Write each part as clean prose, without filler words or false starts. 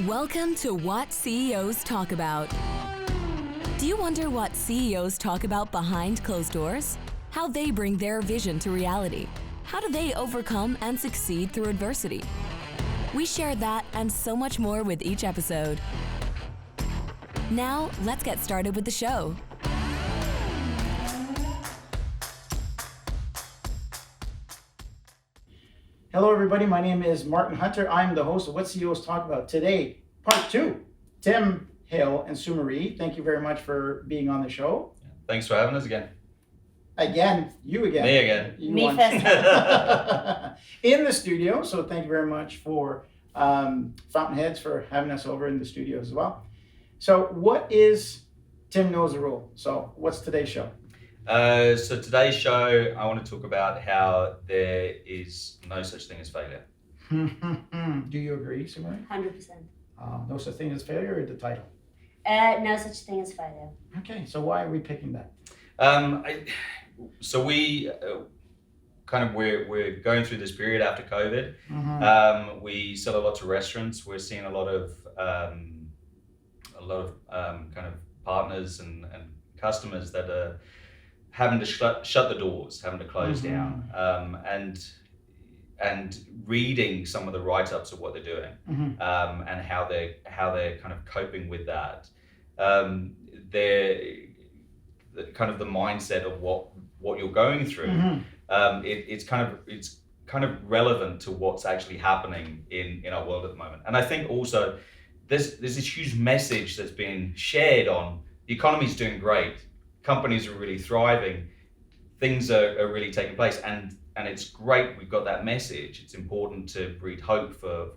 Welcome to What CEOs Talk About. Do you wonder what CEOs talk about behind closed doors? How they bring their vision to reality? How do they overcome and succeed through adversity? We share that and so much more with each episode. Now, let's get started with the show. Hello, everybody. My name is Martin Hunter. I'm the host of What CEOs Talk About. Today, part two. Tim Hill and Sue Marie, thank you very much for being on the show. Thanks for having us again. Again, you again. Me again. Me first. In the studio, so thank you very much for Fountainheads for having us over in the studio as well. So what is Tim Knows the Rule? So what's today's show? So today's show, I want to talk about how there is no such thing as failure. Do you agree, Sue Marie? 100%. No such thing as failure, or the title? No such thing as failure. Okay, so why are we picking that? We're going through this period after COVID. We sell a lot to restaurants. We're seeing a lot of kind of partners and customers that are having to shut the doors, having to close down, and reading some of the write-ups of what they're doing, and how they're kind of coping with that. They're kind of the mindset of what you're going through. It's kind of relevant to what's actually happening in our world at the moment. And I think also there's this huge message that's been shared on the economy's doing great, companies are really thriving, things are really taking place, and it's great we've got that message. It's important to breed hope for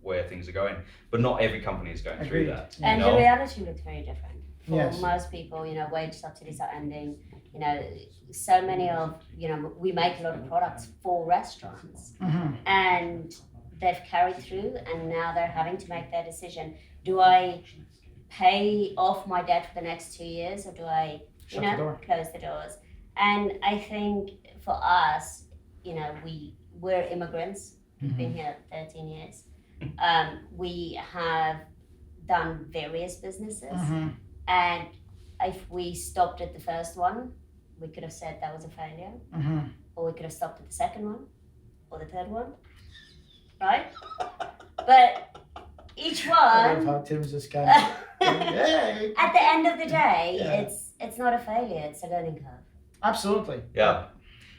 where things are going, but not every company is going through that. And the reality looks very different. For most people, wage subsidies are ending. So many of, we make a lot of products for restaurants, and they've carried through, and now they're having to make their decision. Do I pay off my debt for the next 2 years, or do I, close the doors? And I think for us, we're immigrants. We've been here 13 years. We have done various businesses, and if we stopped at the first one, we could have said that was a failure, or we could have stopped at the second one, or the third one, right? But each one. I love how Tim's just kind of. Yay. At the end of the day, it's not a failure; it's a learning curve. Absolutely. Yeah,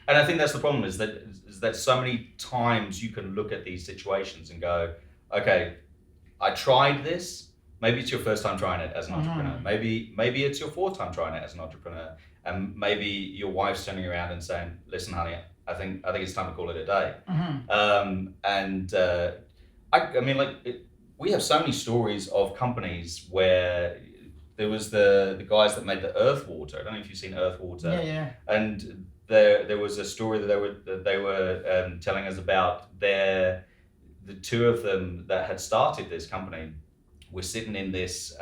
and I think that's the problem is that so many times you can look at these situations and go, okay, I tried this. Maybe it's your first time trying it as an entrepreneur. Maybe it's your fourth time trying it as an entrepreneur, and maybe your wife's turning around and saying, "Listen, honey, I think it's time to call it a day." We have so many stories of companies where there was the guys that made the earth water. I don't know if you've seen earth water. Yeah. And there was a story that they were telling us about the two of them that had started this company were sitting in this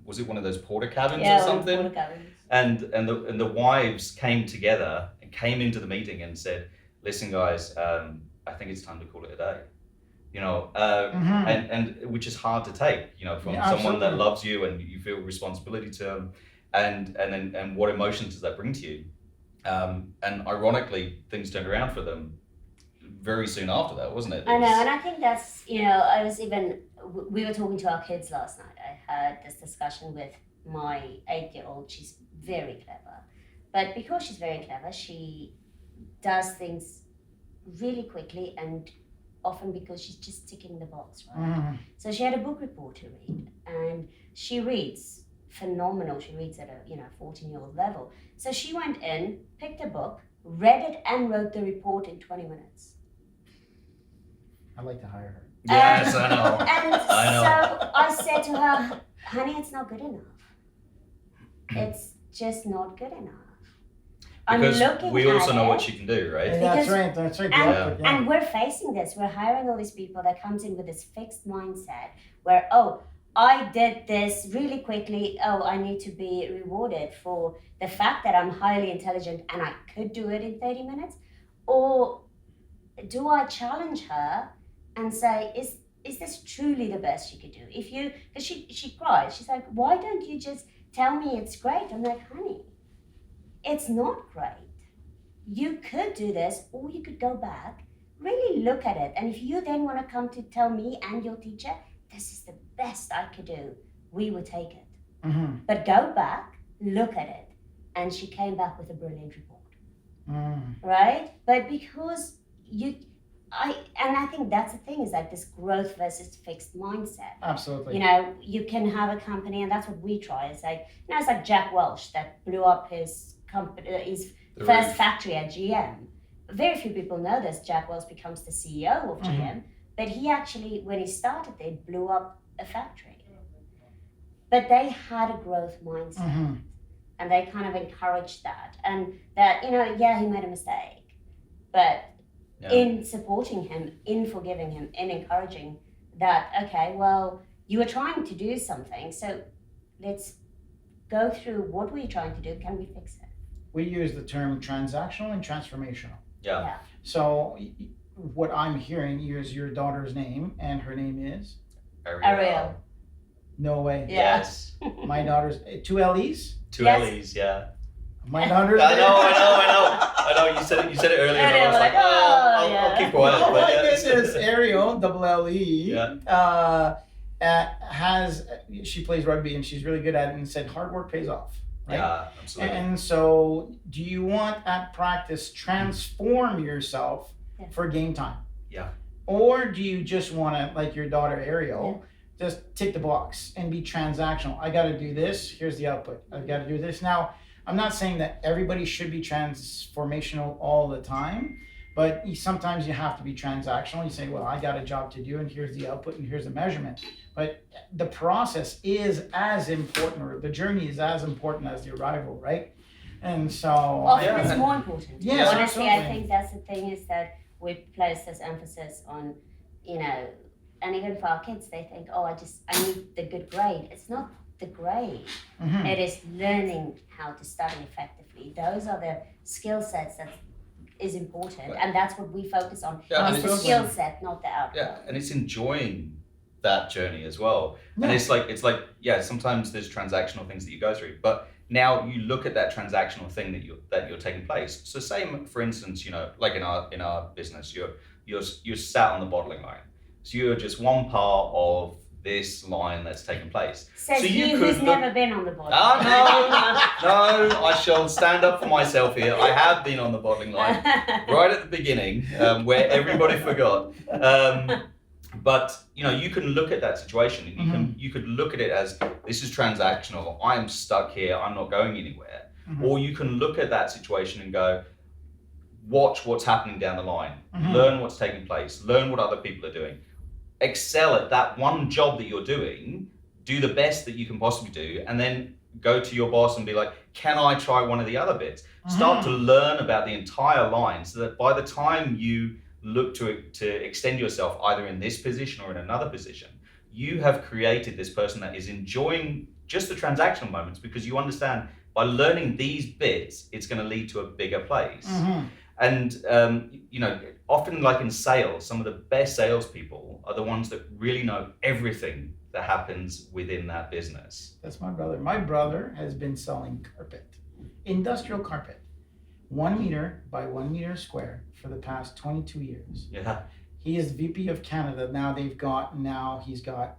was it one of those porta cabins or something? Porta cabins. And the wives came together and came into the meeting and said, "Listen, guys, I think it's time to call it a day." And which is hard to take, from someone that loves you and you feel responsibility to them, and what emotions does that bring to you? And ironically, things turned around for them very soon after that, wasn't it? I know, and I think that's, we were talking to our kids last night. I had this discussion with my 8-year-old. She's very clever, but because she's very clever, she does things really quickly, and often because she's just ticking the box, right? So she had a book report to read, and she reads phenomenal. She reads at a 14-year-old level. So she went in, picked a book, read it, and wrote the report in 20 minutes. I'd like to hire her. Yes, I know. And I know. so I said to her, "Honey, it's not good enough. It's just not good enough." Because we also know what she can do, right? Yeah, that's right. And we're facing this. We're hiring all these people that comes in with this fixed mindset where, I did this really quickly. I need to be rewarded for the fact that I'm highly intelligent and I could do it in 30 minutes. Or do I challenge her and say, is this truly the best you could do? Because she cried. She's like, why don't you just tell me it's great? I'm like, honey, it's not great. You could do this, or you could go back, really look at it. And if you then want to come to tell me and your teacher, this is the best I could do, we would take it. But go back, look at it. And she came back with a brilliant report. Right? But because I think that's the thing, is like this growth versus fixed mindset. Absolutely. You know, you can have a company, and that's what we try. It's like, you know, it's like Jack Welch that blew up his company, his first factory at GM. Very few people know this. Jack Welch becomes the CEO of GM, but he actually, when he started, they blew up a factory. But they had a growth mindset, and they kind of encouraged that. And that, you know, yeah, he made a mistake, but in supporting him, in forgiving him, in encouraging that, okay, well, you were trying to do something, so let's go through what were you trying to do, can we fix it? We use the term transactional and transformational. Yeah. So what I'm hearing is your daughter's name, and her name is? Ariel. No way. Yes. My daughter's, 2 L's? 2 L's, yeah. My daughter's I know. You said it earlier, and I was like, I'll keep quiet. Oh but my yeah. goodness, Ariel, LLE, she plays rugby and she's really good at it, and said hard work pays off. Right? Yeah, absolutely. And so, do you want at practice transform yourself for game time? Yeah. Or do you just want to, like your daughter Ariel, just tick the box and be transactional? I got to do this. Here's the output. I've got to do this. Now, I'm not saying that everybody should be transformational all the time, but sometimes you have to be transactional. You say, well, I got a job to do, and here's the output, and here's the measurement. But the process is as important, or the journey is as important as the arrival, right? And so... Often it's more important. Yes, honestly, absolutely. I think that's the thing, is that we place this emphasis on, you know, and even for our kids, they think, oh, I need the good grade. It's not the grade. It is learning how to study effectively. Those are the skill sets that is important, and that's what we focus on. Yeah, it's the skill set, not the outcome. Yeah, and it's enjoying that journey as well. And it's like sometimes there's transactional things that you go through, but now you look at that transactional thing that you're taking place. So say, for instance, you know, like in our business, you're sat on the bottling line. So you're just one part of this line that's taken place. Says so you who's never been on the bottling line. No, I shall stand up for myself here. I have been on the bottling line right at the beginning, where everybody forgot. But you know, you can look at that situation, and you could look at it as, this is transactional. I am stuck here. I'm not going anywhere. Or you can look at that situation and go, watch what's happening down the line. Learn what's taking place. Learn what other people are doing. Excel at that one job that you're doing. Do the best that you can possibly do, and then go to your boss and be like, can I try one of the other bits? Start to learn about the entire line, so that by the time you look to extend yourself either in this position or in another position, you have created this person that is enjoying just the transactional moments, because you understand by learning these bits, it's going to lead to a bigger place. And you know, often like in sales, some of the best salespeople are the ones that really know everything that happens within that business. That's my brother. My brother has been selling carpet, industrial carpet, 1 meter by 1 meter square for the past 22 years. Yeah. He is VP of Canada. He's got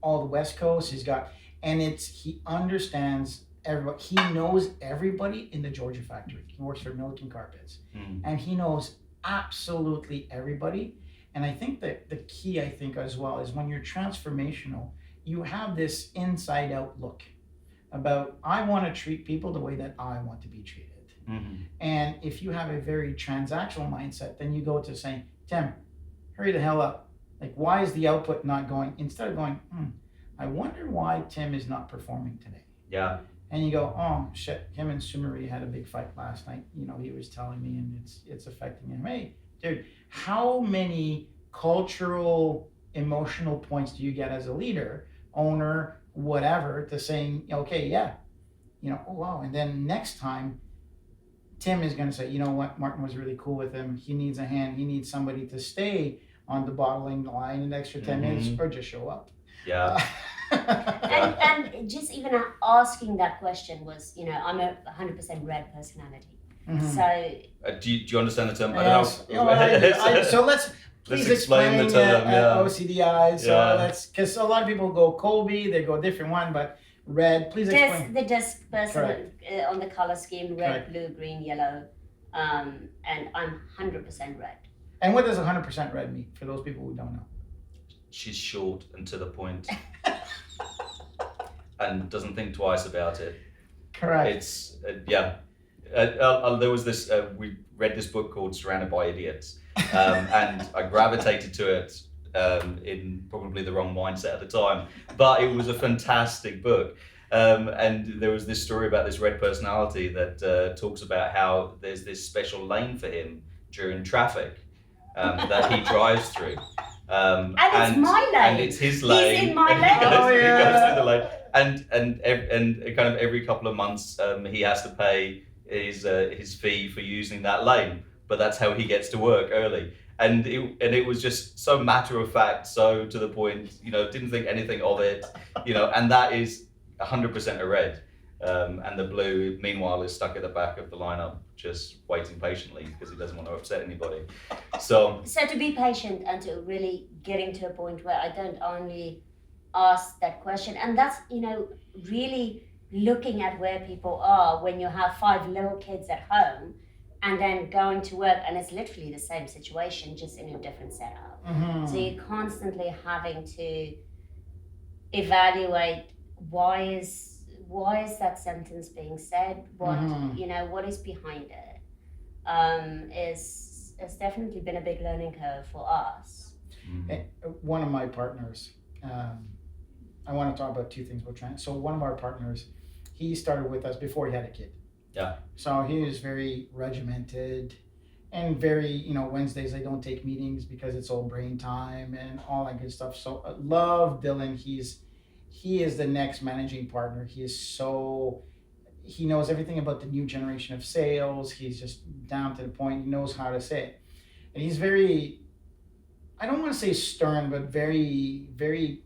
all the West Coast. He understands everybody. He knows everybody in the Georgia factory. He works for Milliken Carpets, and he knows absolutely everybody. And I think that the key, as well, is when you're transformational, you have this inside out look about, I want to treat people the way that I want to be treated. And if you have a very transactional mindset, then you go to saying, Tim, hurry the hell up. Like, why is the output not going? Instead of going, I wonder why Tim is not performing today. Yeah. And you go, oh shit, him and Sumari had a big fight last night. You know, he was telling me, and it's affecting him. Hey, dude, how many cultural, emotional points do you get as a leader, owner, whatever, to saying, okay, yeah, you know, oh wow. And then next time, Tim is going to say, you know what, Martin was really cool with him. He needs a hand. He needs somebody to stay on the bottling line an extra 10 minutes, or just show up. Yeah. And just even asking that question was, you know, I'm a 100% red personality. So do you understand the term? Yes. I don't know. So let's please explain the term. OCDI. So that's because a lot of people go Colby, they go a different one, but red. Please explain. The disc person on the color scheme: red, blue, green, yellow, and I'm 100% red. And what does 100% red mean for those people who don't know? She's short and to the point, and doesn't think twice about it. Correct. It's there was this. We read this book called Surrounded by Idiots, and I gravitated to it in probably the wrong mindset at the time, but it was a fantastic book. And there was this story about this red personality that talks about how there's this special lane for him during traffic that he drives through. And it's my lane. And it's his lane. He's in my lane. He goes through the lane. And kind of every couple of months he has to pay his fee for using that lane, but that's how he gets to work early. And it was just so matter of fact, so to the point, you know, didn't think anything of it, you know, and that is 100% a red. And the blue, meanwhile, is stuck at the back of the lineup, just waiting patiently because he doesn't want to upset anybody. So to be patient and to really getting to a point where I don't only ask that question, and that's, you know, really looking at where people are when you have 5 little kids at home and then going to work, and it's literally the same situation, just in a different setup. So you're constantly having to evaluate why is that sentence being said, what you know, what is behind it. It's definitely been a big learning curve for us. One of my partners, I want to talk about 2 things we're trying. So one of our partners, he started with us before he had a kid. Yeah. So he was very regimented and very, you know, Wednesdays I don't take meetings because it's all brain time and all that good stuff. So I love Dylan. He is the next managing partner. He knows everything about the new generation of sales. He's just down to the point. He knows how to say it. And he's very, I don't want to say stern, but very, very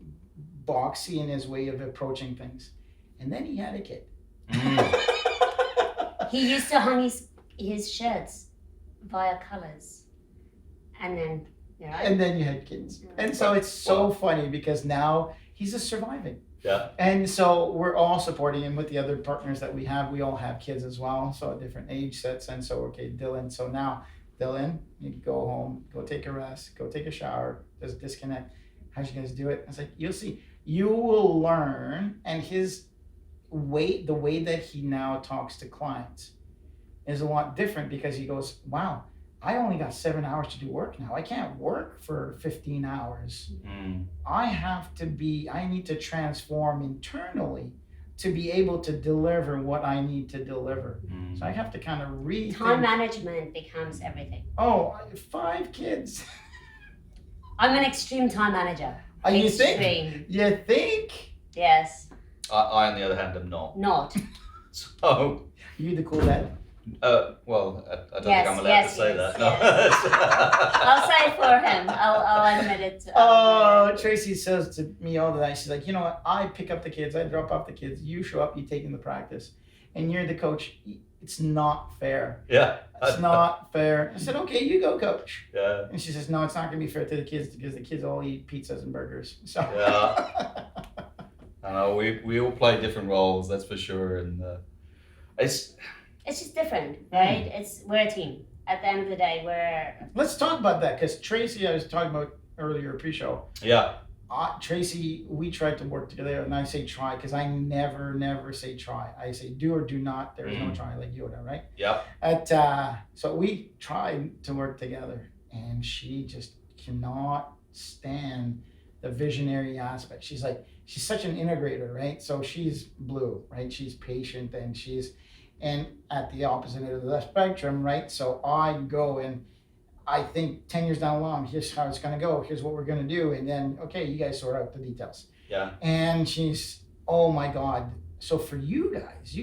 boxy in his way of approaching things. And then he had a kid. He used to hang his shirts via colors. And then, you know. And then you had kids. And so it's so funny because now he's just surviving. Yeah. And so we're all supporting him with the other partners that we have. We all have kids as well, so at different age sets. And so, okay, Dylan. So now, Dylan, you go home, go take a rest, go take a shower, just disconnect. How'd you guys do it? I was like, you'll see. You will learn. And the way that he now talks to clients is a lot different because he goes, wow, I only got 7 hours to do work now. I can't work for 15 hours. I need to transform internally to be able to deliver what I need to deliver. So I have to kind of rethink. Time management becomes everything. Oh, 5 kids. I'm an extreme time manager. You think? You think? Yes. I, on the other hand, am not. Not. So. You the cool dad? Well, I don't think I'm allowed to say that. No. I'll say it for him. I'll admit it. Oh, Tracy says to me all the time, she's like, you know what? I pick up the kids, I drop off the kids, you show up, you take them to practice, and you're the coach. It's not fair. Yeah. It's not fair. I said, okay, you go, coach. Yeah. And she says, no, it's not going to be fair to the kids because the kids all eat pizzas and burgers. So. Yeah. I know, we all play different roles, that's for sure. And it's just different, right? We're a team. At the end of the day, Let's talk about that because Tracy, I was talking about earlier pre-show. Yeah. Tracy, we tried to work together, and I say try because I never say try. I say do or do not. There is no try, like Yoda, right? Yeah. So we tried to work together, and she just cannot stand the visionary aspect. She's such an integrator, right? So she's blue, right? She's patient, and at the opposite end of the spectrum, right? So I go and I think 10 years down the line, here's how it's going to go. Here's what we're going to do. And then, okay, you guys sort out the details. Yeah. And she's, oh my God. So for you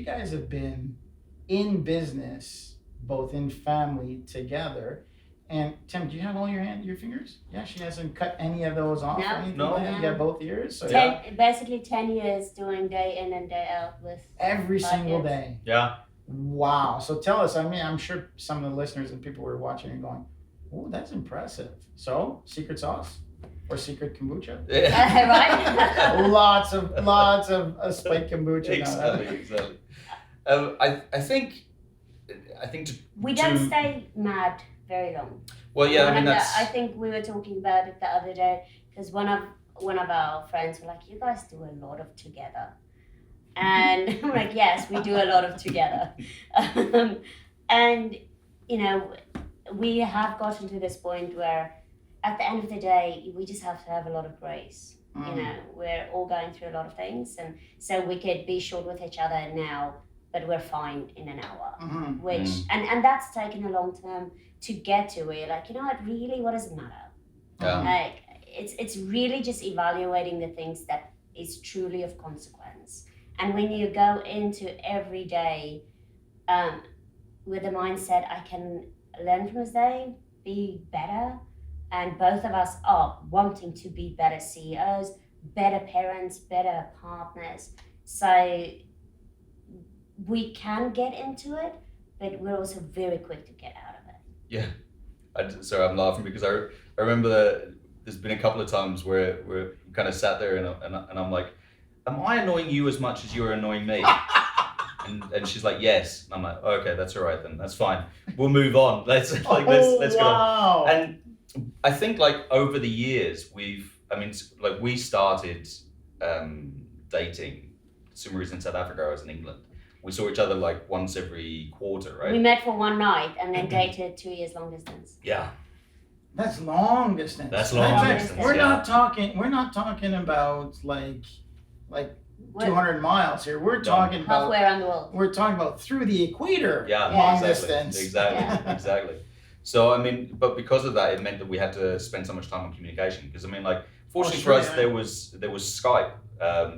guys have been in business, both in family together. And Tim, do you have all your fingers? Yeah, she hasn't cut any of those off. No. Or anything No. like that? You got both ears. So Basically 10 years doing day in and day out with every 5 single years. day. Yeah. Wow. So tell us. I mean, I'm sure some of the listeners and people who are watching are going, "Oh, that's impressive." So, secret sauce or secret kombucha? Right? lots of spiked kombucha. Exactly. I think We don't stay mad very long. Well, yeah, I mean I think we were talking about it the other day because one of our friends were like, "You guys do a lot of together," and I'm like, "Yes, we do a lot of together," and we have gotten to this point where, at the end of the day, we just have to have a lot of grace. We're all going through a lot of things, and so we could be short with each other now, but we're fine in an hour. Which and that's taken a long time to get to where you're like, what does it matter? Yeah. Like it's really just evaluating the things that is truly of consequence. And when you go into every day with the mindset, I can learn from this day, be better, and both of us are wanting to be better CEOs, better parents, better partners. So we can get into it, but we're also very quick to get out of it. Yeah. Sorry, I'm laughing because I remember that there's been a couple of times where we're kind of sat there and I'm like, am I annoying you as much as you're annoying me? and she's like, yes. And I'm like, okay, that's all right then. That's fine. We'll move on. Let's get on. And I think like over the years we started dating. Sumaru's in South Africa, I was in England. We saw each other like once every quarter, right? We met for one night and then dated 2 years long distance. Yeah. That's long distance. We're not talking about like 200 miles here. We're talking about halfway around the world. We're talking about through the equator. Yeah, long exactly. distance. Exactly, exactly. So I mean, but because of that, it meant that we had to spend so much time on communication. Because I mean, like, fortunately for us, there was Skype.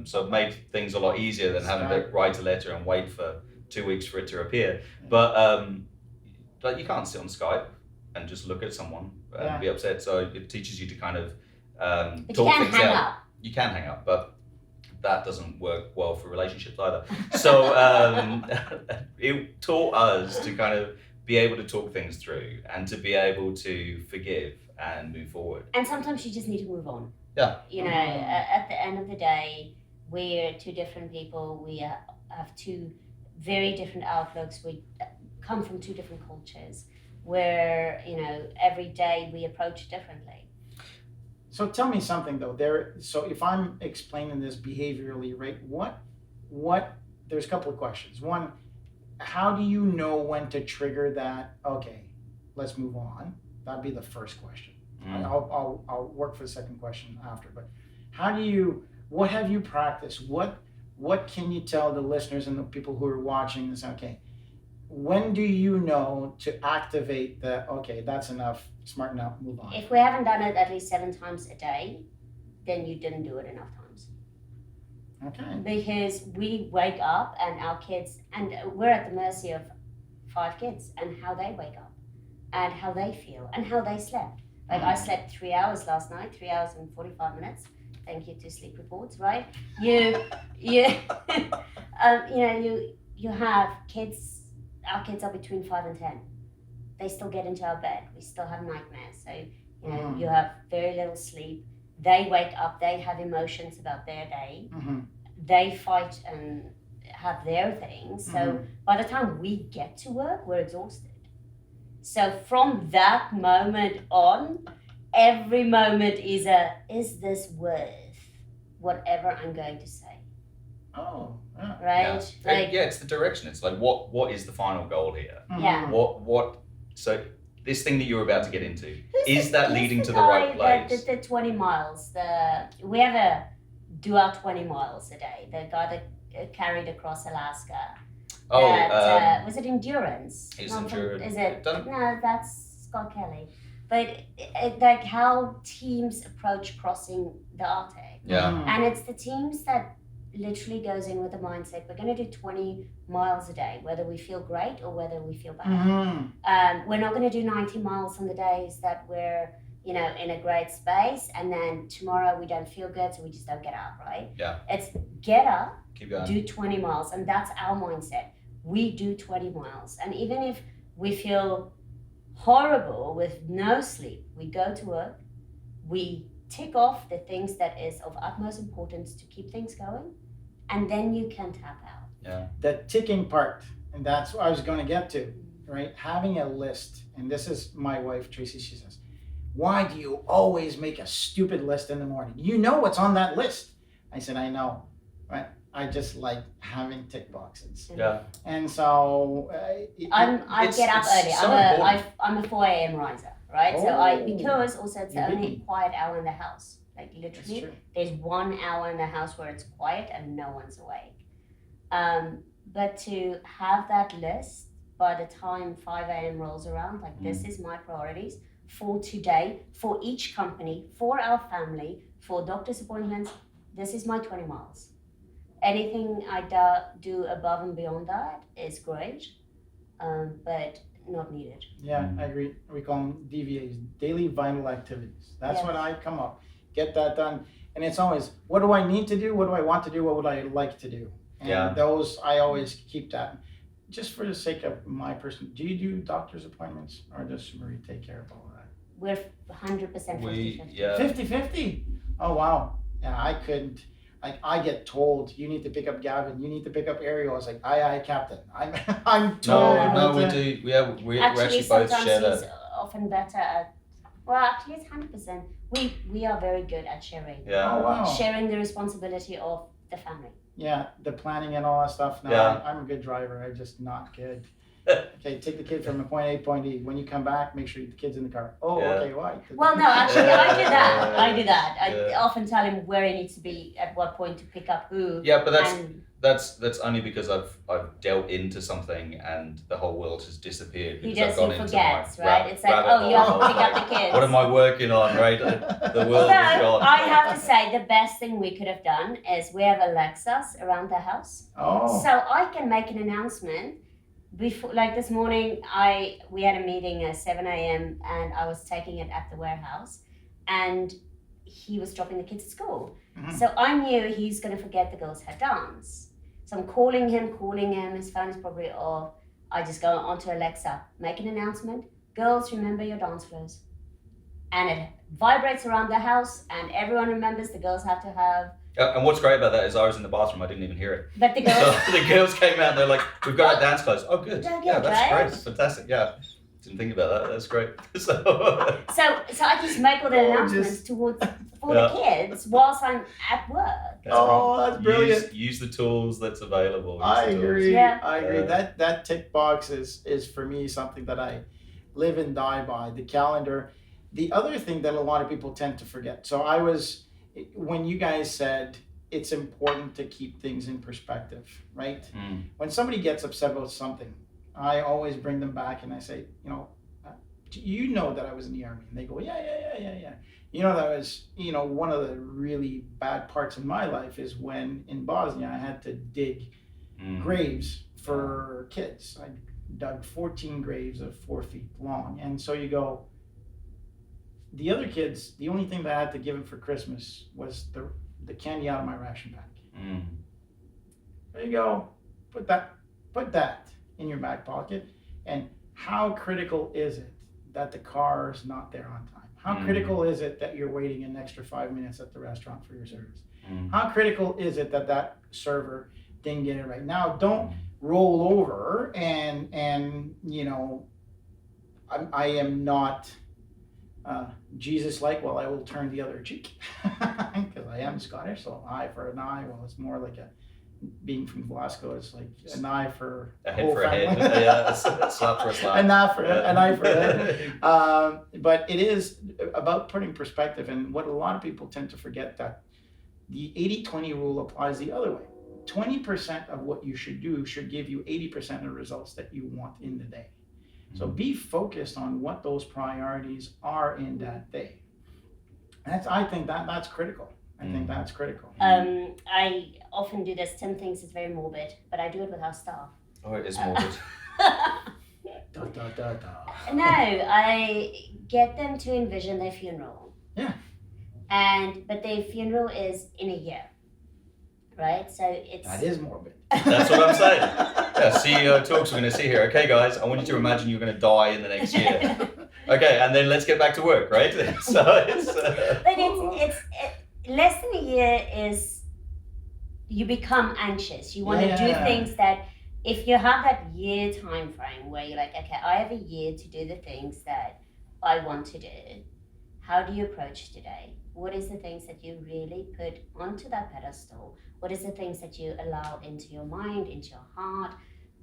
So it made things a lot easier than having to write a letter and wait for 2 weeks for it to appear. But like you can't sit on Skype and just look at someone and be upset. So it teaches you to kind of talk things out. You can hang up, but that doesn't work well for relationships either. So it taught us to kind of be able to talk things through and to be able to forgive and move forward. And sometimes you just need to move on. Yeah. At the end of the day, we're two different people. We have two very different outlooks. We come from two different cultures where, every day we approach it differently. So tell me something though. So if I'm explaining this behaviorally, right? What? There's a couple of questions. One, how do you know when to trigger that? Okay, let's move on. That'd be the first question. I'll work for the second question after. But what have you practiced? What can you tell the listeners and the people who are watching this? Okay, when do you know to activate okay, that's enough, smart enough, move on? If we haven't done it at least 7 times a day, then you didn't do it enough times. Okay. Because we wake up and our kids, and we're at the mercy of 5 kids and how they wake up and how they feel and how they slept. Like I slept 3 hours last night, 3 hours and 45 minutes. Thank you to sleep reports, right? You have kids. Our kids are between 5 and 10. They still get into our bed. We still have nightmares. So you have very little sleep. They wake up. They have emotions about their day. They fight and have their things. So by the time we get to work, we're exhausted. So from that moment on, every moment is this worth whatever I'm going to say? Oh, yeah. Right? Yeah. It's the direction. It's like, what is the final goal here? Yeah. So this thing that you're about to get into, is that leading to the right place? The 20 miles. We have do our 20 miles a day. The guy that carried across Alaska. Was it endurance? It's endurance. Is it? No, that's Scott Kelly. But like how teams approach crossing the Arctic. Yeah. And it's the teams that literally goes in with the mindset, we're going to do 20 miles a day, whether we feel great or whether we feel bad. We're not going to do 90 miles on the days that we're, you know, in a great space, and then tomorrow we don't feel good, so we just don't get up, right? Yeah. It's get up, Keep going. do 20 miles, and that's our mindset. We do 20 miles, and even if we feel horrible with no sleep, we go to work, we tick off the things that is of utmost importance to keep things going, and then you can tap out. Yeah. The ticking part, and that's what I was going to get to, right? Having a list, and this is my wife, Tracy, she says, why do you always make a stupid list in the morning? You know what's on that list. I said, I know, right? I just like having tick boxes. Yeah. And so I get up early. so I'm a 4 a.m. riser, right? Oh, So because also it's the you're only busy. quiet hour in the house. Like That's literally, true. there's 1 hour in the house where it's quiet and no one's awake. But to have that list by the time 5 a.m. rolls around, like this is my priorities for today, for each company, for our family, for doctor's appointments, this is my 20 miles. Anything I do above and beyond that is great, but not needed. Yeah, I agree. We call them DVAs, daily vital activities. That's Yes. what I come up, get that done. And it's always, what do I need to do? What do I want to do? What would I like to do? And Yeah. those, I always keep that. Just for the sake of my person, do you do doctor's appointments, or does Marie take care of all of that? We're 100% 50-50. Yeah. 50-50? Oh, wow. Yeah, I couldn't. Like, I get told, you need to pick up Gavin, you need to pick up Ariel. I was like, aye, Captain. I'm told. No, we that- do. Yeah, we Actually, actually both sometimes share he's that. often better at, well, actually it's 100%. We are very good at sharing. Yeah. Oh, wow. Sharing the responsibility of the family. Yeah, the planning and all that stuff. No, Yeah. I'm a good driver. I'm just not good. Okay, take the kid from point A to point E. When you come back, make sure the kid's in the car. Oh, Yeah. okay, why? Well, no, actually, I do that. Yeah. I do that. I Yeah. often tell him where he needs to be at what point to pick up who. Yeah, but and that's only because I've dealt into something and the whole world has disappeared he because I've just gone he into forgets, my right? It's like, rabbit oh, you have to hole. pick up the kids. What am I working on, right? The world Although is gone. I have to say, the best thing we could have done is we have Alexas around the house. Oh, So I can make an announcement before, like this morning, we had a meeting at 7 a.m. and I was taking it at the warehouse, and he was dropping the kids at school. Mhm. So I knew he's going to forget the girls had dance. So I'm calling him, his phone is probably off. I just go onto Alexa, make an announcement, girls, remember your dance floors. And it vibrates around the house, and everyone remembers the girls have to have. And what's great about that is I was in the bathroom, I didn't even hear it. But the girls, So the girls came out and they're like, we've got our dance clothes. Oh, good. Yeah, Yeah, that's right? great. Fantastic. Yeah. Didn't think about that. That's great. So, so I just make all the announcements towards for Yeah. the kids whilst I'm at work. Oh, that's brilliant. Use the tools that's available. Use I the tools. agree. Yeah. I agree. Yeah. That tick box is for me something that I live and die by. The calendar. The other thing that a lot of people tend to forget. So when you guys said it's important to keep things in perspective, right? Mm. When somebody gets upset about something, I always bring them back and I say, you know that I was in the army. And they go, yeah. You know, that was, one of the really bad parts in my life is when in Bosnia I had to dig graves for kids. I dug 14 graves of 4 feet long. And so you go, the other kids, the only thing that I had to give them for Christmas was the candy out of my ration pack. Mm. There you go. Put that in your back pocket. And how critical is it that the car is not there on time? How critical is it that you're waiting an extra 5 minutes at the restaurant for your service? How critical is it that server didn't get it right? Now, don't roll over and I am not Jesus-like. Well, I will turn the other cheek because I am Scottish. So eye for an eye. Well, it's more like being from Glasgow, it's like an eye for A head whole for a head. family. Yeah, a slap for a slap. An eye for a head. But it is about putting perspective, and what a lot of people tend to forget that the 80-20 rule applies the other way. 20% of what you should do should give you 80% of the results that you want in the day. So be focused on what those priorities are in that day. I think that's critical. I think that's critical. I often do this. Tim thinks it's very morbid, but I do it with our staff. Oh, it is morbid. No, I get them to envision their funeral. Yeah. But their funeral is in a year, right? So it's... That is morbid. That's what I'm saying. Yeah, CEO talks we're going to see here. Okay, guys, I want you to imagine you're going to die in the next year. Okay, and then let's get back to work, right? So it's... But it's less than a year is... You become anxious. You want to do things that... If you have that year time frame where you're like, okay, I have a year to do the things that I want to do. How do you approach today? What is the things that you really put onto that pedestal? What is the things that you allow into your mind, into your heart?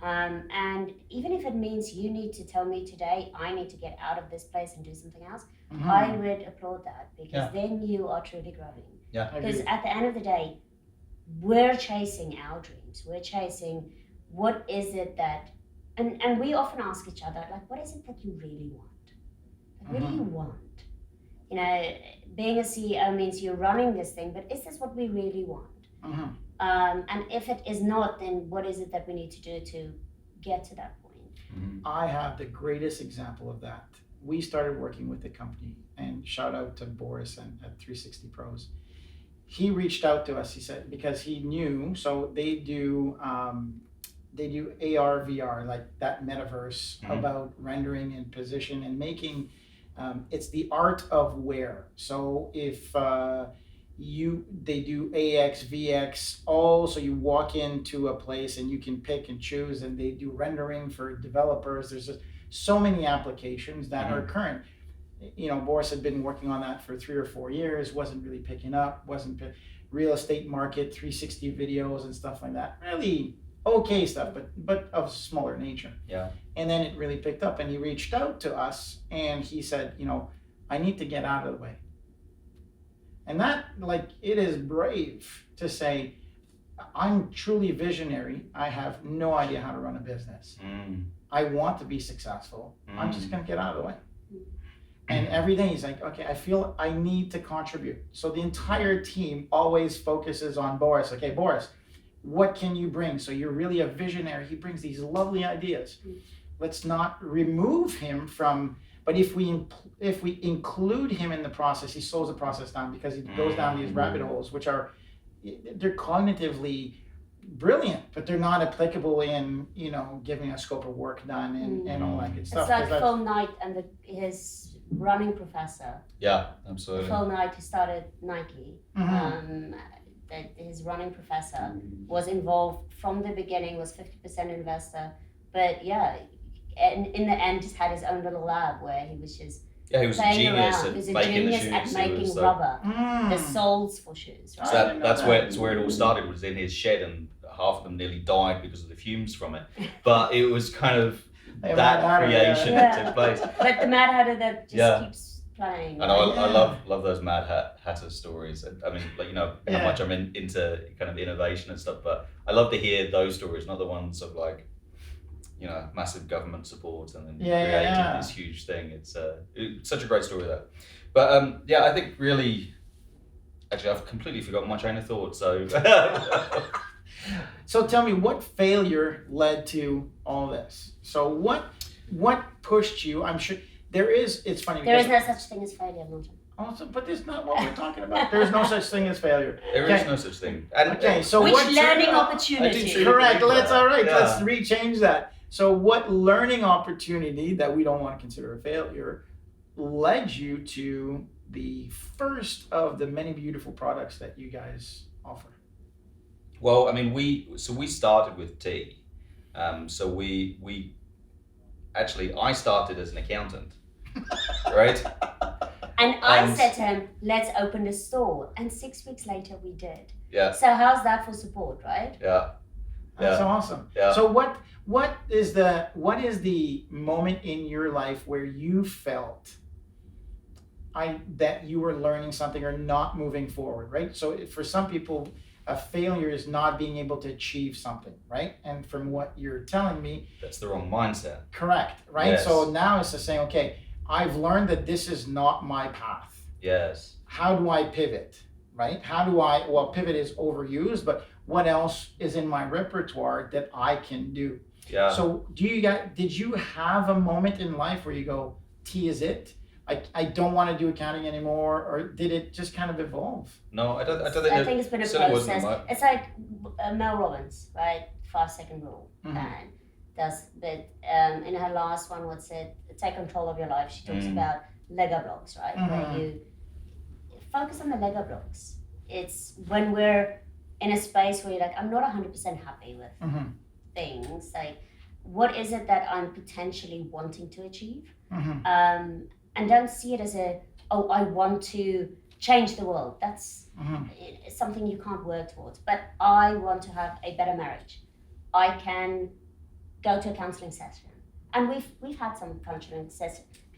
And even if it means you need to tell me today, I need to get out of this place and do something else, I would applaud that, because then you are truly growing. Yeah. Because at the end of the day, we're chasing our dreams. We're chasing what is it that, and we often ask each other, like, what is it that you really want? Like, what do you want? You know, being a CEO means you're running this thing, but is this what we really want? And if it is not, then what is it that we need to do to get to that point? I have the greatest example of that. We started working with the company, and shout out to Boris and at 360 Pros. He reached out to us, he said, because he knew, so they do AR, VR, like that metaverse about rendering and position and making, it's the art of wear. So if they do AX, VX, so you walk into a place and you can pick and choose, and they do rendering for developers. There's just so many applications that are current. You know, Boris had been working on that for 3 or 4 years, wasn't really picking up, real estate market, 360 videos and stuff like that. Really okay stuff, but of smaller nature. Yeah. And then it really picked up, and he reached out to us and he said, you know, I need to get out of the way. And that, like, it is brave to say, I'm truly visionary. I have no idea how to run a business. I want to be successful. I'm just going to get out of the way. And every day he's like, okay, I feel I need to contribute. So the entire team always focuses on Boris. Okay, Boris, what can you bring? So you're really a visionary. He brings these lovely ideas. Let's not remove him from, but if we include him in the process, he slows the process down, because he goes down these rabbit holes, which they're cognitively brilliant, but they're not applicable in, you know, giving a scope of work done and all that good stuff. It's like Phil Knight and his running professor. Yeah, absolutely. Phil Knight, who started Nike, that his running professor was involved from the beginning, was 50% investor, but and in the end just had his own little lab where he was just he was a genius at making rubber, the soles for shoes, right? So that's where it all started, was in his shed, and half of them nearly died because of the fumes from it. But it was kind of that creation that took place. But the Mad Hatter that just keeps playing. And I love those Mad Hatter stories. I mean, like, you know, how much I'm into kind of innovation and stuff, but I love to hear those stories, not the ones of, like, you know, massive government support and then creating this huge thing. It's such a great story there. But I think really, actually, I've completely forgotten my train of thought. So, so tell me, what failure led to all this? So what pushed you? I'm sure there is. It's funny. There is no such thing as failure, Milton. Also, but that's not what we're talking about. There's no such thing as failure. There is no such thing. And, so which what learning opportunity? Correct. Let's rechange that. So what learning opportunity that we don't want to consider a failure led you to the first of the many beautiful products that you guys offer? Well, I mean, we started with tea. So we actually, I started as an accountant, right? And I said to him, let's open a store. And 6 weeks later we did. Yeah. So how's that for support, right? Yeah. That's awesome. Yeah. So what is the moment in your life where you felt that you were learning something or not moving forward, right? So for some people, a failure is not being able to achieve something, right? And from what you're telling me, that's the wrong mindset. Correct, right? Yes. So now it's just saying, okay, I've learned that this is not my path. Yes. How do I pivot, right? Pivot is overused, but what else is in my repertoire that I can do? Yeah. So did you have a moment in life where you go, tea is it? I don't want to do accounting anymore, or did it just kind of evolve? No, I don't I think it's been a process. It's like Mel Robbins, right? 5-second rule. And in her last one, what's it? Take control of your life. She talks about Lego blocks, right? Where you focus on the Lego blocks. It's when we're in a space where you're like, I'm not 100% happy with things. Like, what is it that I'm potentially wanting to achieve? And don't see it as I want to change the world. That's something you can't work towards. But I want to have a better marriage. I can go to a counseling session. And we've had some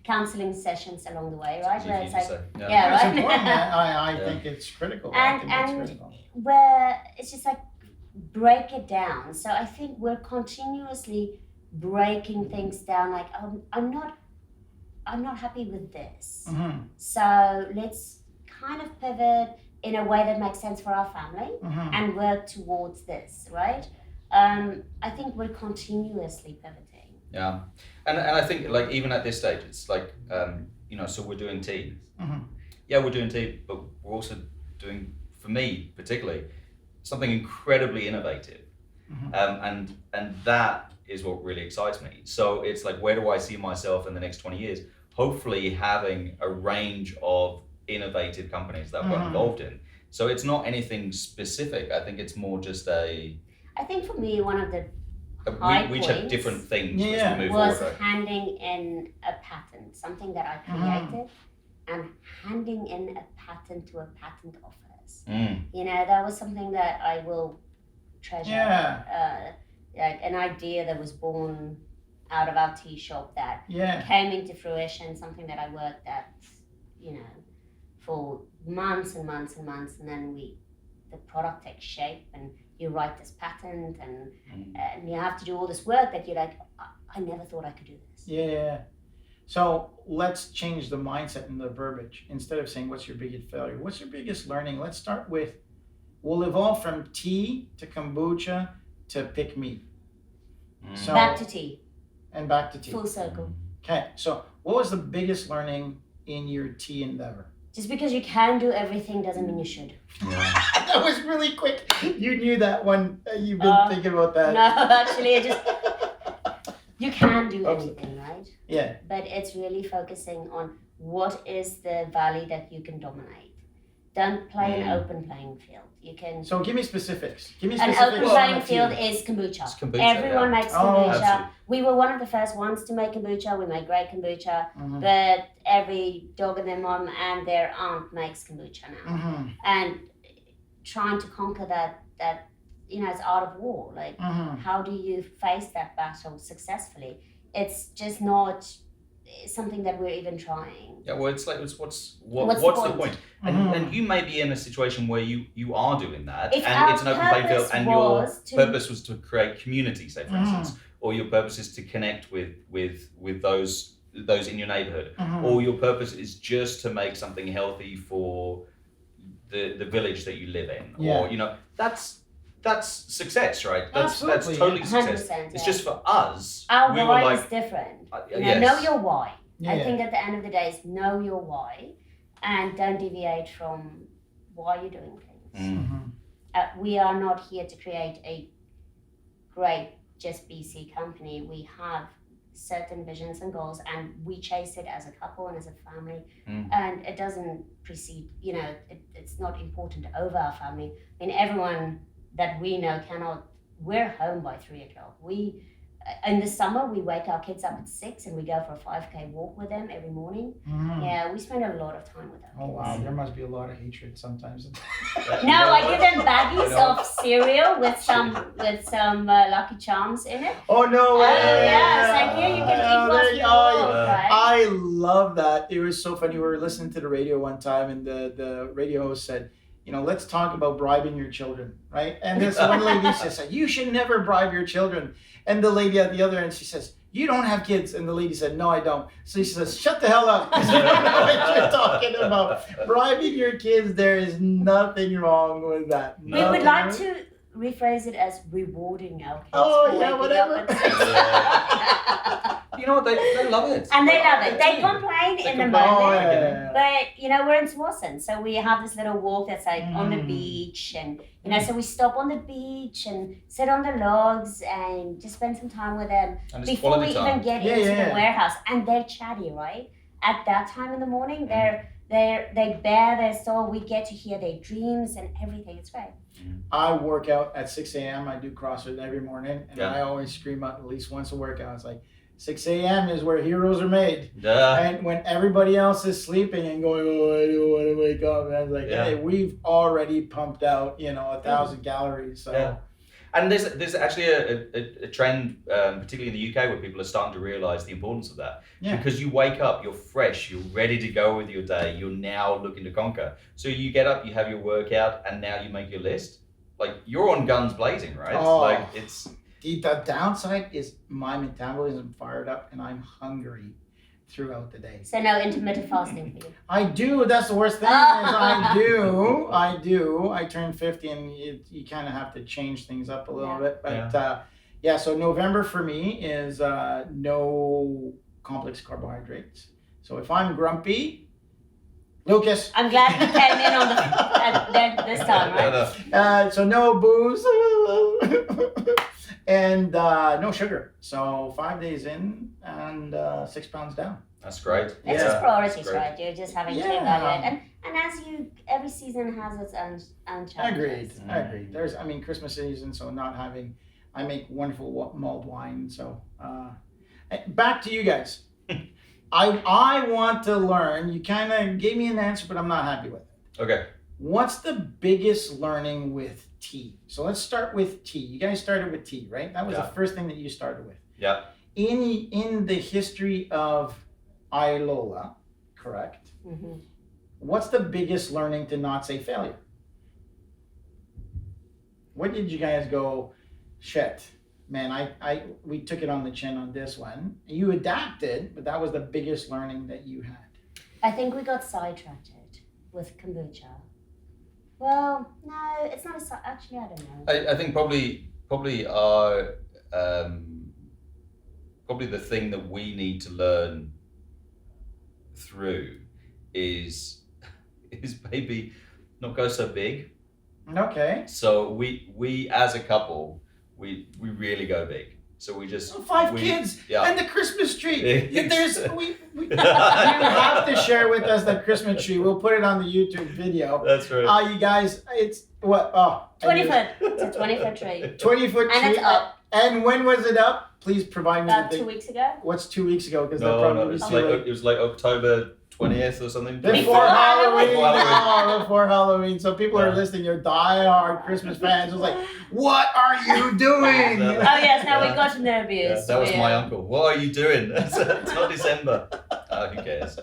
counseling sessions along the way, right? Where it's like, It's right? important. I think it's critical. And where it's just like, break it down. So I think we're continuously breaking things down. Like, I'm not happy with this. So let's kind of pivot in a way that makes sense for our family and work towards this, right? I think we're continuously pivoting. Yeah, and I think like even at this stage, it's like so we're doing tea. Yeah, we're doing tea, but we're also doing, for me particularly, something incredibly innovative, and that is what really excites me. So it's like, where do I see myself in the next 20 years? Hopefully having a range of innovative companies that we're involved in. So it's not anything specific. I think it's more just I think for me, one of the we each have different things as we move was forward. handing in a patent, something that I created, and handing in a patent to a patent office. That was something that I will treasure. Like an idea that was born out of our tea shop that came into fruition, something that I worked at, for months and months and months, and then the product takes shape, and you write this patent, and you have to do all this work that you're like, I never thought I could do this. Yeah. So let's change the mindset and the verbiage. Instead of saying, what's your biggest failure? What's your biggest learning? Let's start with, we'll evolve from tea to kombucha to pick me. So, back to tea. And back to tea. Full circle. Okay, so what was the biggest learning in your tea endeavor? Just because you can do everything doesn't mean you should. Yeah. That was really quick. You knew that one. You've been thinking about that. No, actually, you can do anything, right? Yeah. But it's really focusing on what is the valley that you can dominate. Don't play an open playing field. You can. So give me specifics. An open playing field is kombucha. It's kombucha. Everyone makes kombucha. Oh, we were one of the first ones to make kombucha. We made great kombucha, but every dog and their mom and their aunt makes kombucha now. And trying to conquer that it's art of war. Like, how do you face that battle successfully? It's just not something that we're even trying. Yeah, well, it's like, what's the point? And you may be in a situation where you are doing that, and it's an open playing field, and your purpose was to create community, say for instance, or your purpose is to connect with those in your neighborhood, or your purpose is just to make something healthy for the village that you live in, or that's success, right? That's totally success. It's just for us. Our why is different. Know your why. Yeah. I think at the end of the day is know your why, and don't deviate from why you're doing things. We are not here to create a great just BC company. We have certain visions and goals, and we chase it as a couple and as a family, and it doesn't precede, it's not important over our family. I mean, everyone that we know we're home by 3:00. In the summer, we wake our kids up at 6 and we go for a 5K walk with them every morning. Yeah, we spend a lot of time with them. Oh wow, there must be a lot of hatred sometimes. No, I give them baggies of cereal with some Lucky Charms in it. Oh no! Oh yeah, it's like, here you can eat whilst you walk, right? I love that. It was so funny. We were listening to the radio one time, and the radio host said, let's talk about bribing your children, right? And this one lady says, you should never bribe your children. And the lady at the other end, she says, you don't have kids? And the lady said, no, I don't. So she says, shut the hell up, because you don't know what you're talking about. Bribing your kids, there is nothing wrong with that. We would like to rephrase it as rewarding our kids for waking whatever. up at 6. You know what? They love it. And they love it. They complain in the moment. Yeah. But, we're in Swanson, so we have this little walk that's like on the beach. And, so we stop on the beach and sit on the logs and just spend some time with them before we even get into the warehouse. And they're chatty, right? At that time in the morning, they bare their soul. We get to hear their dreams and everything. It's great. I work out at 6 a.m. I do CrossFit every morning, and I always scream out at least once a workout. It's like, 6 a.m. is where heroes are made. And when everybody else is sleeping and going, I don't want to wake up. And I was like, hey, we've already pumped out, 1,000 calories. So. Yeah. And there's actually a trend, particularly in the UK, where people are starting to realize the importance of that. Yeah. Because you wake up, you're fresh, you're ready to go with your day, you're now looking to conquer. So you get up, you have your workout, and now you make your list. Like, you're on guns blazing, right? Oh. The downside is my metabolism fired up and I'm hungry throughout the day. So no intermittent fasting for you? I do. That's the worst thing. I do. I turned 50 and you kind of have to change things up a little bit. But so November for me is no complex carbohydrates. So if I'm grumpy, Lucas. I'm glad you came in on this time, right? So no booze. And no sugar. So 5 days in and 6 pounds down. That's great. It's just priorities, right? You're just having to evaluate. And as every season has its own challenges. Agreed. There's, Christmas season, so I make wonderful mulled wine. So back to you guys. I want to learn. You kind of gave me an answer, but I'm not happy with it. Okay. What's the biggest learning with tea? So let's start with tea. You guys started with tea, right? That was the first thing that you started with. Yeah. In the history of iLola, correct? Mm-hmm. What's the biggest learning to not say failure? What did you guys go, shit, man, we took it on the chin on this one. You adapted, but that was the biggest learning that you had. I think we got sidetracked with kombucha. Well, no, it's not actually, I don't know. I think probably our probably the thing that we need to learn through is maybe not go so big. Okay. So we as a couple, we really go big. So we just 5 kids and the Christmas tree. You have to share with us that Christmas tree. We'll put it on the YouTube video. That's right. You guys, it's what? 20 foot. It's a 20-foot tree. 20-foot tree. And it's up. And when was it up? Please provide me. About 2 weeks ago. What's 2 weeks ago? Because it was like October 20th or something. Before Halloween. Before Halloween. So people are listening, you're diehard Christmas fans. It's like, what are you doing? Yes, now we got nervous. That was my uncle. What are you doing? It's not December. Who cares?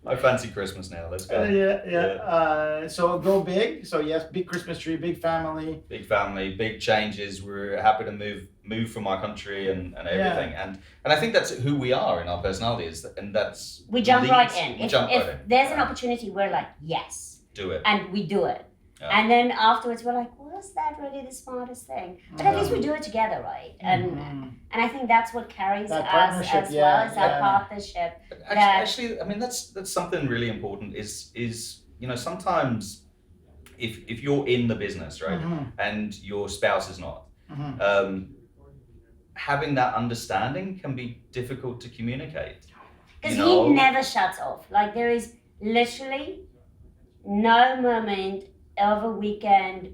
I fancy Christmas now. Let's go. So go big. So yes, big Christmas tree, big family. Big family, big changes. We're happy to move from our country and everything. And I think that's who we are in our personalities. And that's we jump right in. If there's an opportunity, we're like, yes. Do it. And we do it. Yeah. And then afterwards we're like, was that really the smartest thing? But at least we do it together, right? And I think that's what carries us as well as our partnership. Actually, I mean that's something really important is sometimes if you're in the business, right, and your spouse is not, having that understanding can be difficult to communicate. Because he never shuts off. Like there is literally no moment of a weekend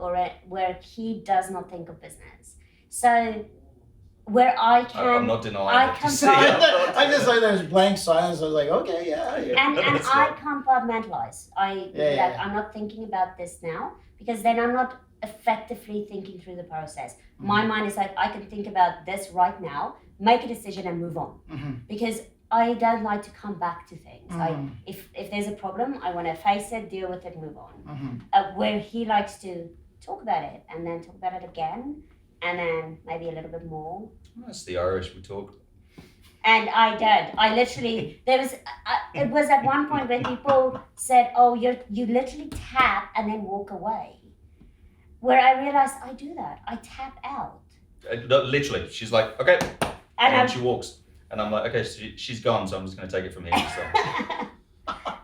where he does not think of business. So where I can, I'm not denying. I just like there's blank silence. I was like, okay, yeah. And I compartmentalize. I'm not thinking about this now because then I'm not effectively thinking through the process. My mind is like, I can think about this right now, make a decision and move on. Because I don't like to come back to things. If there's a problem, I want to face it, deal with it, move on. Where he likes to talk about it and then talk about it again and then maybe a little bit more. That's the Irish. We talk And I did. I literally, it was at one point where people said, oh, you literally tap and then walk away. Where I realized I do that. I tap out. No, literally, she's like, okay. And then she walks. And I'm like, okay, she's gone, so I'm just going to take it from here. So.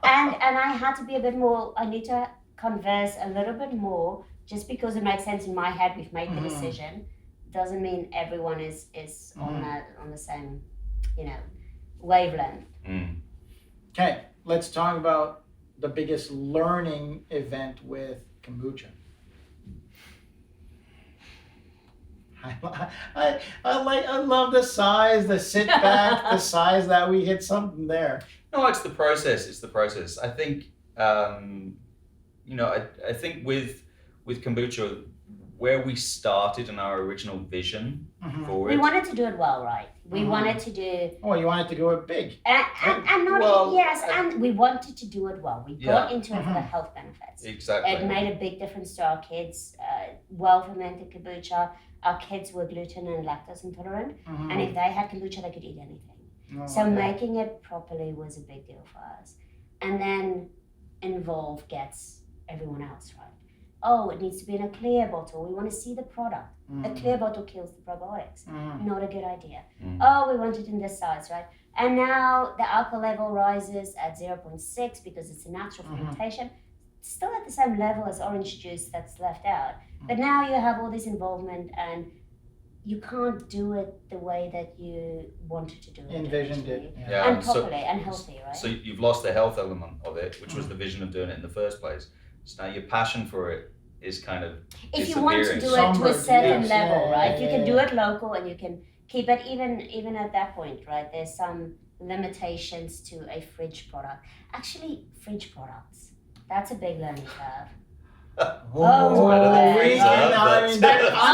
and I had to be a bit more, I need to converse a little bit more, just because it makes sense in my head, we've made the decision. Doesn't mean everyone is on the same, wavelength. Okay, let's talk about the biggest learning event with kombucha. I love the size, the sit back, the size that we hit something there. No, it's the process. I think, I think with kombucha, where we started in our original vision for it. We wanted to do it well, right? We wanted to do. Oh, you wanted to go it big. And not and we wanted to do it well. We got into it for the health benefits. Exactly. It made a big difference to our kids. Well fermented kombucha. Our kids were gluten and lactose intolerant, and if they had kombucha, they could eat anything. So making it properly was a big deal for us. And then Involve gets everyone else, right? Oh, it needs to be in a clear bottle. We want to see the product. A clear bottle kills the probiotics. Not a good idea. Oh, we want it in this size, right? And now the alcohol level rises at 0.6 because it's a natural fermentation. Still at the same level as orange juice that's left out. But now you have all this involvement and you can't do it the way that you wanted to do it. Envisioned it. Yeah. And properly and healthy, right? So you've lost the health element of it, which was the vision of doing it in the first place. So now your passion for it is kind of if you want to do it to a certain level, right? You can do it local and you can keep it even at that point, right? There's some limitations to a fridge product. Actually, fridge products, that's a big learning curve. I'm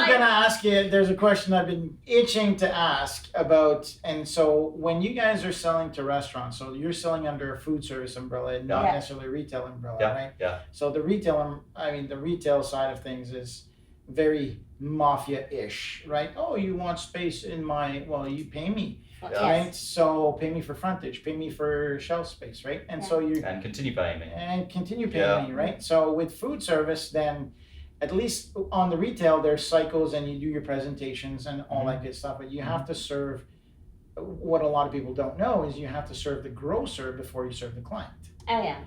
gonna ask you. There's a question I've been itching to ask about. And so, when you guys are selling to restaurants, so you're selling under a food service umbrella, not necessarily a retail umbrella, right? Yeah. So the retail side of things is very mafia-ish, right? Oh, you want space in you pay me. Right, so pay me for frontage, pay me for shelf space, right? And so and continue paying me. And continue paying me, right? So with food service, then at least on the retail, there's cycles and you do your presentations and all that good stuff. But you have to serve. What a lot of people don't know is you have to serve the grocer before you serve the client. Oh yeah.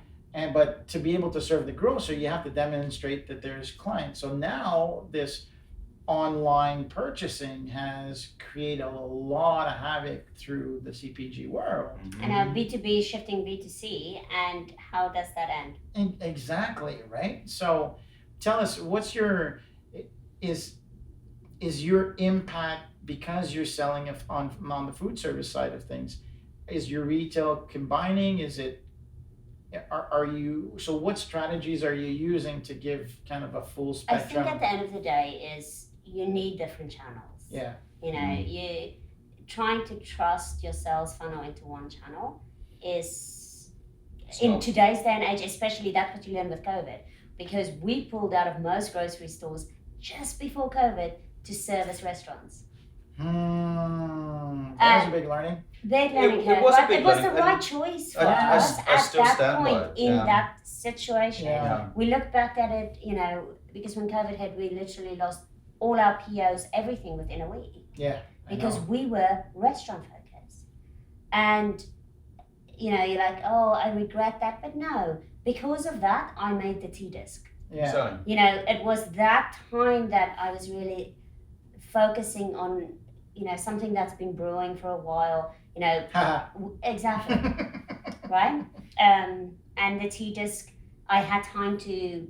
But to be able to serve the grocer, you have to demonstrate that there's clients. So now this online purchasing has created a lot of havoc through the CPG world. And B2B shifting B2C, and how does that end? Exactly, right? So tell us, what's your is your impact, because you're selling on the food service side of things, is your retail combining? Is it so what strategies are you using to give kind of a full spectrum? I think at the end of the day is you need different channels. Yeah. You trying to trust your sales funnel into one channel is in today's day and age, especially that's what you learn with COVID, because we pulled out of most grocery stores just before COVID to service restaurants. That was a big learning. Big learning curve. It was the right choice for us at that point in that situation. Yeah. We look back at it, because when COVID hit, we literally lost all our POs, everything within a week. Yeah. Because we were restaurant focused. And, you're like, oh, I regret that. But no, because of that, I made the Tea Disc. Yeah. So, it was that time that I was really focusing on, something that's been brewing for a while, exactly, right? And the Tea Disc, I had time to,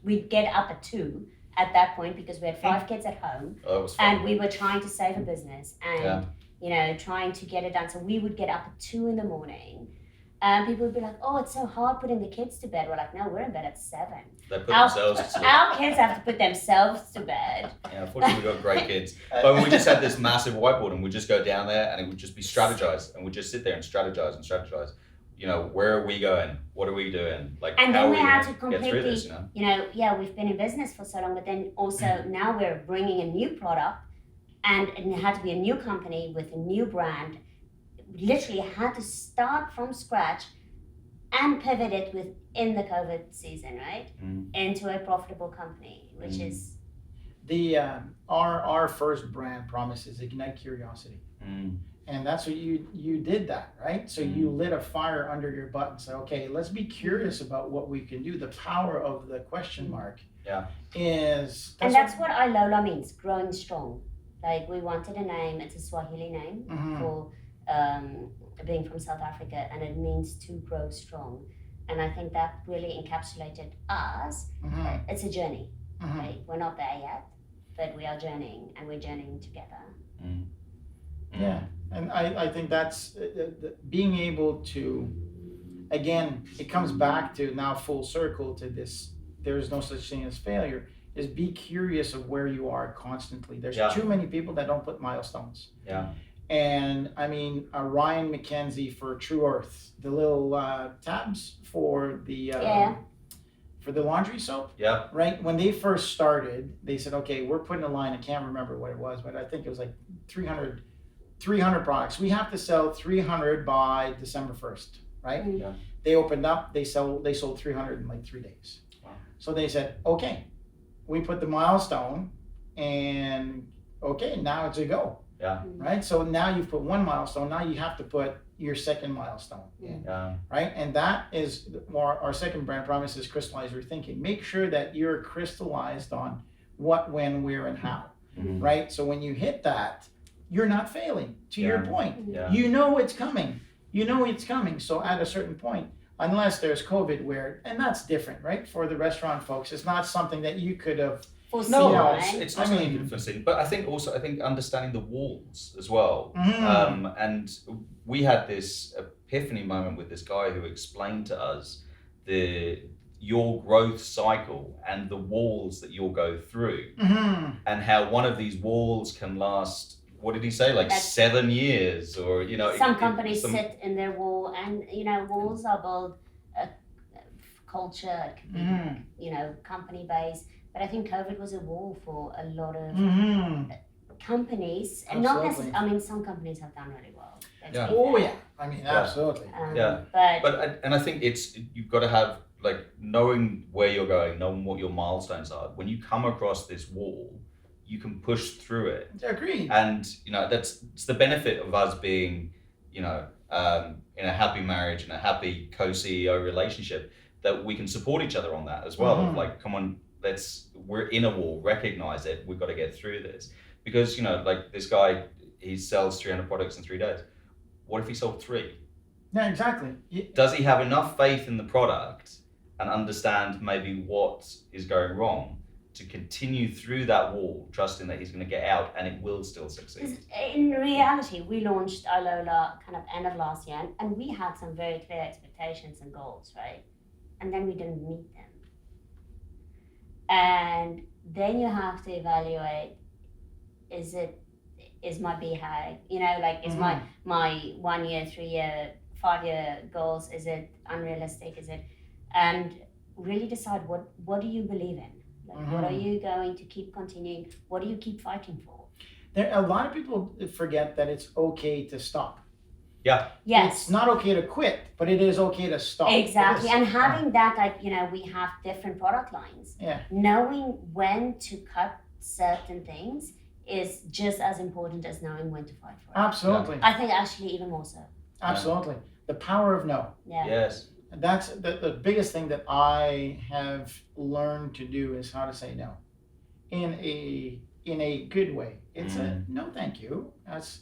we'd get up at 2 at that point because we had 5 kids at home. Oh, it was fun. And we were trying to save a business and, trying to get it done. So we would get up at 2 in the morning. And people would be like, oh, it's so hard putting the kids to bed. We're like, no, we're in bed at 7. They put themselves to sleep. Our kids have to put themselves to bed. Yeah, unfortunately, we've got great kids. But we just had this massive whiteboard and we'd just go down there and it would just be strategized. And we'd just sit there and strategize. Where are we going? What are we doing? And how then we are had to get completely, through this, we've been in business for so long, but then also now we're bringing a new product and it had to be a new company with a new brand literally had to start from scratch and pivot it within the COVID season, right? Into a profitable company, which is the our first brand promise is ignite curiosity. And that's what you did that, right? So you lit a fire under your butt and said, okay, let's be curious about what we can do. The power of the question mark is... That's what iLola means, growing strong. Like, we wanted a name, it's a Swahili name for being from South Africa, and it means to grow strong. And I think that really encapsulated us. It's a journey, right? We're not there yet, but we are journeying, and we're journeying together. Yeah, and I think that's being able to, again, it comes back to now full circle to this, there's no such thing as failure, is be curious of where you are constantly. There's too many people that don't put milestones. And I mean, Ryan McKenzie for True Earth, the little tabs for the laundry soap. Right? When they first started, they said, okay, we're putting a line, I can't remember what it was, but I think it was like 300 products. We have to sell 300 by December 1st, right? They opened up, they sold 300 in like 3 days. So they said, okay, we put the milestone, and okay, now it's a go. Right? So now you've put one milestone, now you have to put your second milestone in. Right? And that is our second brand promise is crystallize your thinking. Make sure that you're crystallized on what, when, where, and how. Right? So when you hit that, you're not failing, to your point. You know it's coming. So at a certain point, unless there's COVID and that's different, right? For the restaurant folks, it's not something that you could have foreseen. It's not something you could foresee. But I think understanding the walls as well. And we had this epiphany moment with this guy who explained to us your growth cycle and the walls that you'll go through, and how one of these walls can last. What did he say? Like 7 years, or Some companies sit in their wall, and walls are built culture. It could be company based. But I think COVID was a wall for a lot of companies, and not necessarily. I mean, some companies have done really well. I mean, absolutely. But I think you've got to have knowing where you're going, knowing what your milestones are. When you come across this wall, you can push through it. Agreed. And it's the benefit of us being, in a happy marriage and a happy co-CEO relationship, that we can support each other on that as well. Of come on, we're in a wall, recognize it, we've got to get through this. Because, this guy, he sells 300 products in 3 days. What if he sold 3? Yeah, exactly. Does he have enough faith in the product and understand maybe what is going wrong to continue through that wall, trusting that he's going to get out and it will still succeed? In reality, we launched iLola kind of end of last year, and we had some very clear expectations and goals, right? And then we didn't meet them. And then you have to evaluate, is my BHAG, is my 1 year, 3 year, 5 year goals, is it unrealistic? And really decide what do you believe in? What are you going to keep continuing? What do you keep fighting for? A lot of people forget that it's okay to stop. Yeah. Yes. It's not okay to quit, but it is okay to stop. Exactly. And having that, we have different product lines. Knowing when to cut certain things is just as important as knowing when to fight for it. Absolutely. I think actually even more so. Absolutely. The power of no. Yes. That's the biggest thing that I have learned to do is how to say no in a good way. It's a no thank you. It's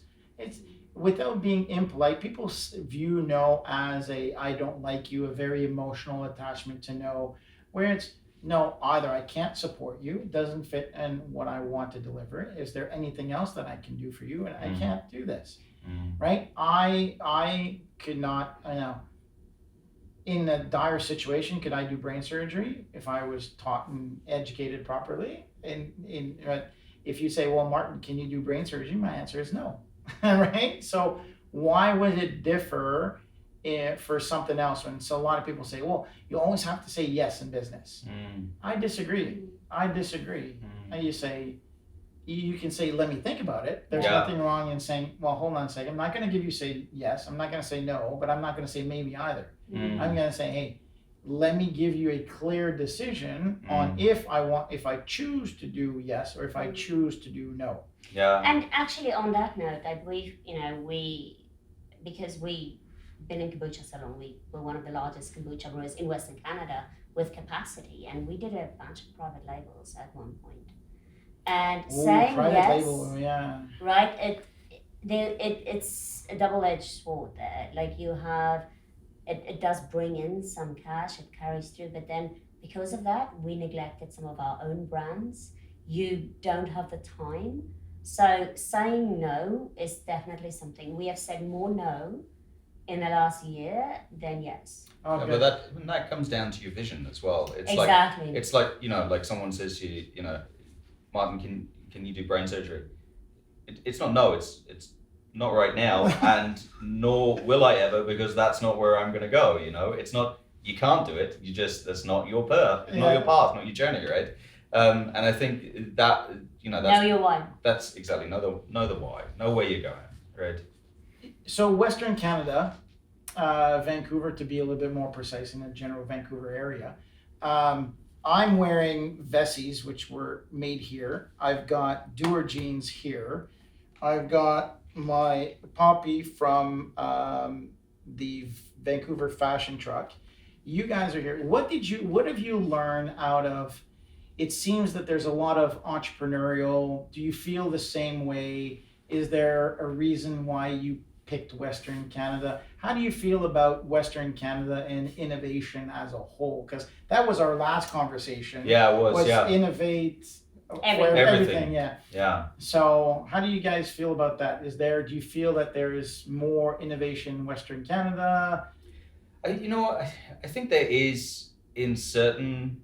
without being impolite. People view no as I don't like you, a very emotional attachment to no, where it's no, either I can't support you, it doesn't fit in what I want to deliver. Is there anything else that I can do for you? And I can't do this. Right? I could not, in a dire situation, could I do brain surgery if I was taught and educated properly? If you say, well, Martin, can you do brain surgery? My answer is no. Right? So why would it differ for something else? And so a lot of people say, well, you always have to say yes in business. I disagree. And you say, you can say, let me think about it. There's nothing wrong in saying, well, hold on a second. I'm not going to give you say yes. I'm not going to say no, but I'm not going to say maybe either. I'm going to say, hey, let me give you a clear decision on if I choose to do yes or if I choose to do no. Yeah. And actually, on that note, like because we've been in kombucha so long, we're one of the largest kombucha brewers in Western Canada with capacity, and we did a bunch of private labels at one point. And saying yes, label, right? It's a double-edged sword there. Like you have, it does bring in some cash, it carries through, but then because of that, we neglected some of our own brands. You don't have the time. So saying no is definitely something. We have said more no in the last year than yes. Okay. But that comes down to your vision as well. It's exactly. like like someone says to you, Martin, can you do brain surgery? It's not no, it's not right now, and nor will I ever, because that's not where I'm going to go. It's not, you can't do it. That's not your path, not your path, not your journey, right? And I think that that's know your why. That's exactly know the why, know where you're going, right? So Western Canada, Vancouver, to be a little bit more precise, in the general Vancouver area. I'm wearing Vessies, which were made here. I've got Doer jeans here. I've got my Poppy from the Vancouver Fashion Truck. You guys are here. What have you learned out of? It seems that there's a lot of entrepreneurial. Do you feel the same way? Is there a reason why you picked Western Canada? How do you feel about Western Canada and innovation as a whole? Because that was our last conversation. Yeah, it was. Innovate everything. Yeah. So how do you guys feel about that? Do you feel that there is more innovation in Western Canada? I think there is in certain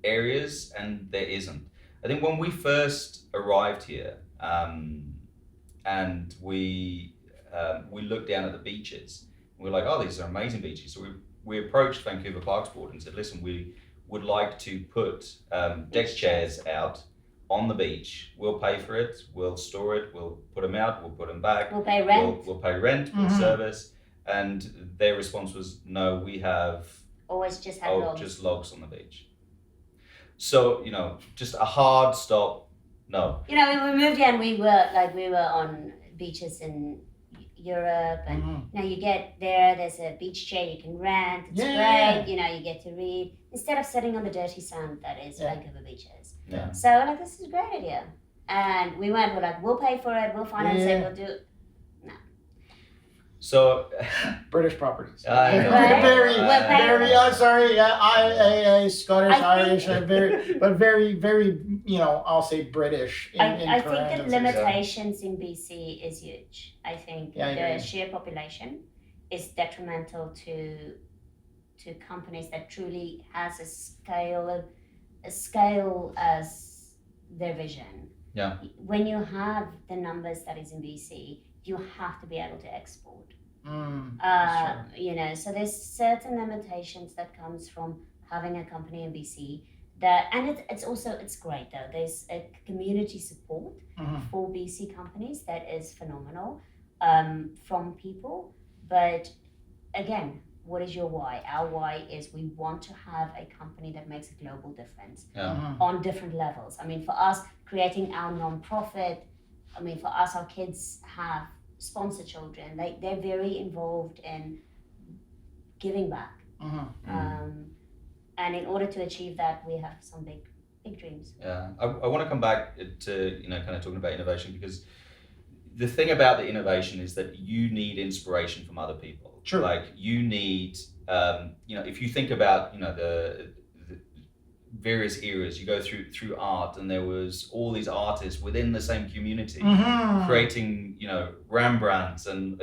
areas and there isn't. I think when we first arrived here, and we looked down at the beaches, and we were like, oh, these are amazing beaches. So we approached Vancouver Parks Board and said, listen, we would like to put deck chairs out on the beach. We'll pay for it, we'll store it, we'll put them out, we'll put them back. We'll pay rent. We'll pay rent, we'll service. And their response was, no, we have always just have logs. Just logs on the beach. So, just a hard stop, no. We moved here and we were on beaches in Europe, and you get there's a beach chair you can rent. It's great. You get to read instead of sitting on the dirty sand that is Vancouver beaches. Yeah. So this is a great idea, and we're like, we'll pay for it, we'll finance it, we'll do it. No. So British properties. I know. Scottish, Irish, very, I'll say British. I think the limitations in BC is huge. I think the sheer population is detrimental to companies that truly has a scale as their vision. Yeah. When you have the numbers that is in BC, you have to be able to export. So there's certain limitations that comes from having a company in BC and it's great though. There's a community support for BC companies that is phenomenal from people. But again, what is your why? Our why is we want to have a company that makes a global difference on different levels. I mean, for us, creating our non-profit, for us, our kids have sponsor children. They're very involved in giving back. And in order to achieve that, we have some big dreams. Yeah, I want to come back to kind of talking about innovation, because the thing about the innovation is that you need inspiration from other people. True. Like you need, if you think about the various eras, you go through art, and there was all these artists within the same community creating Rembrandts and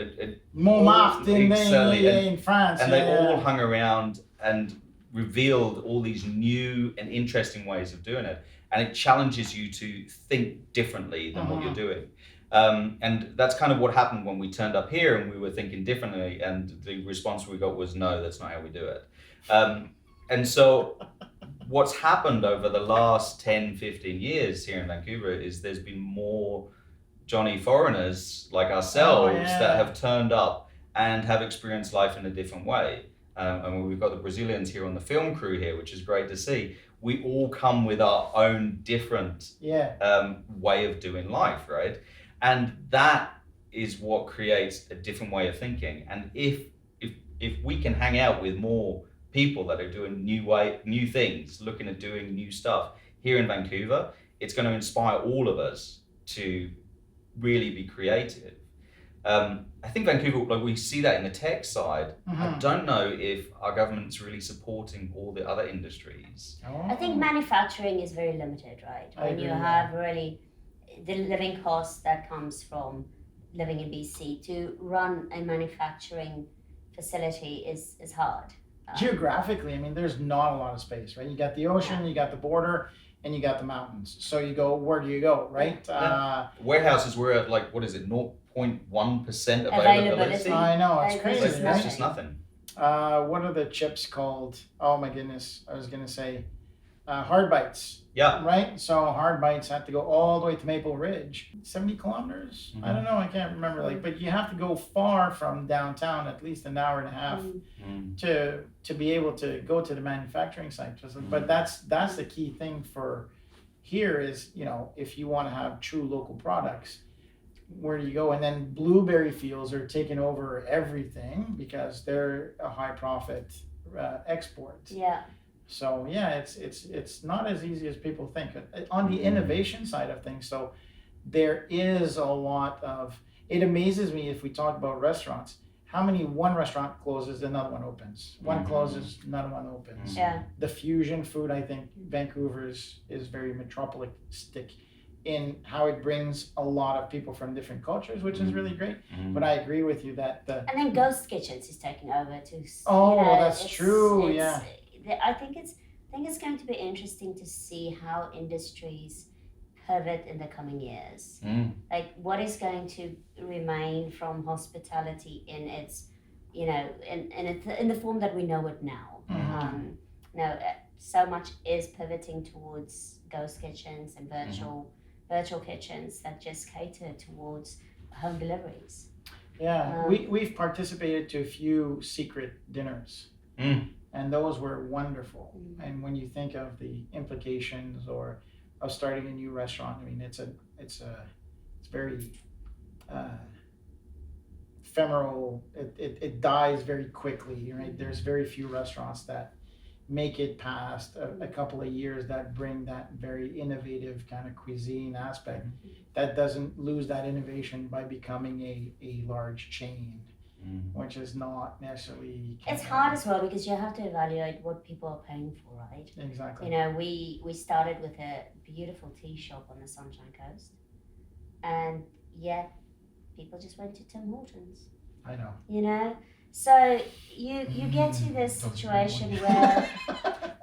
Montmartre in France, and they all hung around and revealed all these new and interesting ways of doing it, and it challenges you to think differently than what you're doing. And that's kind of what happened when we turned up here and we were thinking differently, and the response we got was, no, that's not how we do it. And so what's happened over the last 10, 15 years here in Vancouver is there's been more Johnny foreigners like ourselves that have turned up and have experienced life in a different way. And we've got the Brazilians here on the film crew here, which is great to see. We all come with our own different way of doing life, right? And that is what creates a different way of thinking. And if we can hang out with more people that are doing new things, looking at doing new stuff here in Vancouver, it's going to inspire all of us to really be creative. I think Vancouver, like we see that in the tech side. I don't know if our government's really supporting all the other industries. I think manufacturing is very limited, right? When you have really the living costs that comes from living in BC, to run a manufacturing facility is hard. Geographically, I mean, there's not a lot of space, right? You got the ocean, you got the border, and you got the mountains. So you go, where do you go, right? Warehouses, we're at like, what is it, 0.1% availability? I know, it's crazy. That's just nothing. What are the chips called? Oh my goodness, I was gonna say hard bites. Yeah. Right? So hard bites have to go all the way to Maple Ridge. 70 kilometers? I don't know, I can't remember. But you have to go far from downtown, at least an hour and a half to be able to go to the manufacturing site. But that's the key thing for here is, if you want to have true local products, where do you go? And then blueberry fields are taking over everything because they're a high profit export. Yeah. So it's not as easy as people think. On the innovation side of things, so there is a lot of, it amazes me if we talk about restaurants, how many one restaurant closes, another one opens. One closes, another one opens. Yeah. The fusion food, I think Vancouver is very metropolistic in how it brings a lot of people from different cultures, which is really great. But I agree with you that and then ghost kitchens is taking over too. That's true. I think it's going to be interesting to see how industries pivot in the coming years. Like what is going to remain from hospitality in its, in the form that we know it now. So much is pivoting towards ghost kitchens and virtual kitchens that just cater towards home deliveries. We've participated to a few secret dinners. And those were wonderful. And when you think of the implications of starting a new restaurant, I mean, it's very ephemeral. It dies very quickly, right? There's very few restaurants that make it past a couple of years that bring that very innovative kind of cuisine aspect that doesn't lose that innovation by becoming a large chain. Which is not necessarily. It's hard as well because you have to evaluate what people are paying for, right? Exactly. We started with a beautiful tea shop on the Sunshine Coast, and yet people just went to Tim Hortons. I know. So you get to this situation where.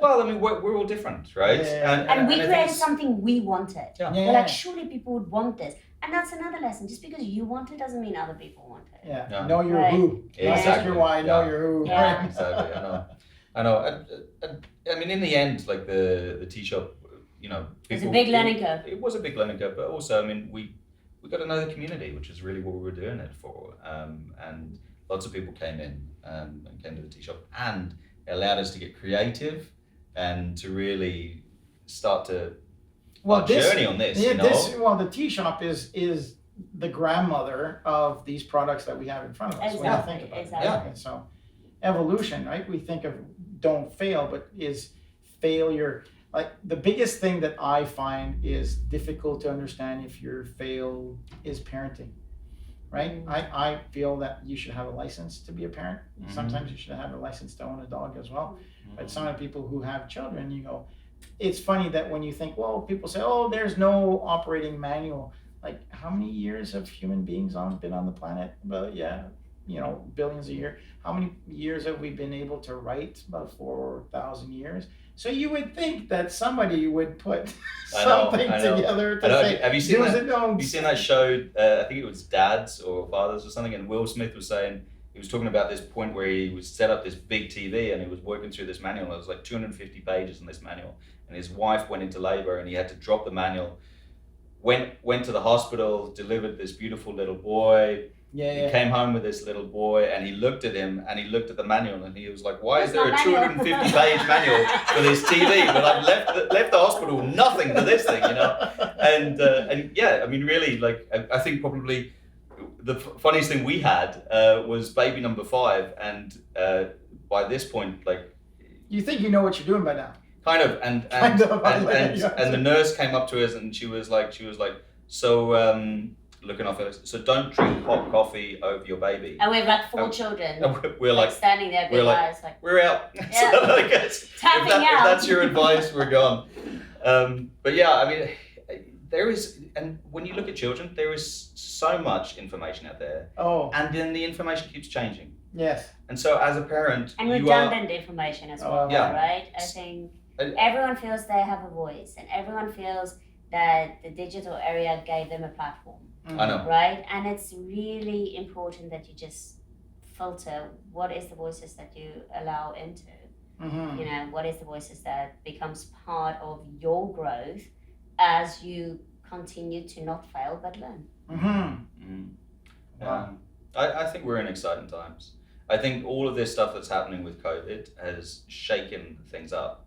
Well, I mean, we're all different, right? And we created something we wanted. We're like, surely people would want this. And that's another lesson. Just because you want it doesn't mean other people want it. Know your who. Not just your why, know your who. Yeah. Exactly, I know. I mean, in the end, like the tea shop, it was a big learning curve. It was a big learning curve, but also, I mean, we got to know the community, which is really what we were doing it for. And lots of people came in and came to the tea shop, and it allowed us to get creative and to really start to journey on this. The tea shop is the grandmother of these products that we have in front of us. Exactly. When you think about it. So evolution, right? We think of don't fail, but is failure, like the biggest thing that I find is difficult to understand if your fail is parenting, right? I feel that you should have a license to be a parent. Sometimes you should have a license to own a dog as well. But some of the people who have children, you go, it's funny that when you think, well, people say, oh, there's no operating manual. Like, how many years have human beings been on the planet? Well, billions a year. How many years have we been able to write? About 4,000 years. So you would think that somebody would put something together to say, have you seen that show? I think it was Dads or Fathers or something, and Will Smith was saying, was talking about this point where he was set up this big TV and he was working through this manual. It was like 250 pages in this manual, and his wife went into labor and he had to drop the manual. Went to the hospital, delivered this beautiful little boy. He came home with this little boy, and he looked at him, and he looked at the manual, and he was like, "Why is there a 250-page manual for this TV? But I've left the hospital with nothing for this thing, you know." And yeah, I mean, really, like I think probably the funniest thing we had was baby number 5, and by this point, like, you think you know what you're doing by now. Kind of, and the nurse came up to us and she was like, so looking off us, so don't drink hot coffee over your baby. And we have like 4 children. And we're like standing there, big eyes, like we're out. Yeah. So I guess Tapping out. If that's your advice, we're gone. But yeah, I mean, there is, and when you look at children, there is so much information out there. Oh. And then the information keeps changing. Yes. And so as a parent, and redundant information as well, yeah. right? I think everyone feels they have a voice, and everyone feels that the digital area gave them a platform. I know. Right? And it's really important that you just filter what is the voices that you allow into. Mm-hmm. You know, what is the voices that becomes part of your growth as you continue to not fail but learn. Mm-hmm. Wow. I think we're in exciting times. I think all of this stuff that's happening with COVID has shaken things up,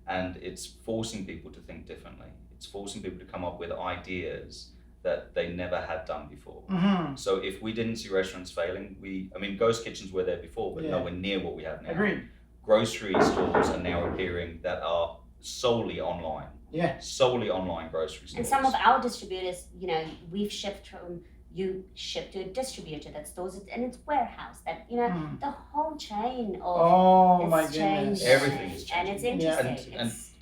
and it's forcing people to think differently. It's forcing people to come up with ideas that they never had done before. Mm-hmm. So if we didn't see restaurants failing, ghost kitchens were there before, but nowhere near what we have now. Agreed. Grocery stores are now appearing that are solely online. Yeah. Solely online grocery stores. And some of our distributors, you know, we've shipped from, you ship to a distributor that stores it in its warehouse. That, you know, the whole chain of my goodness. changed. Everything is changing. And it's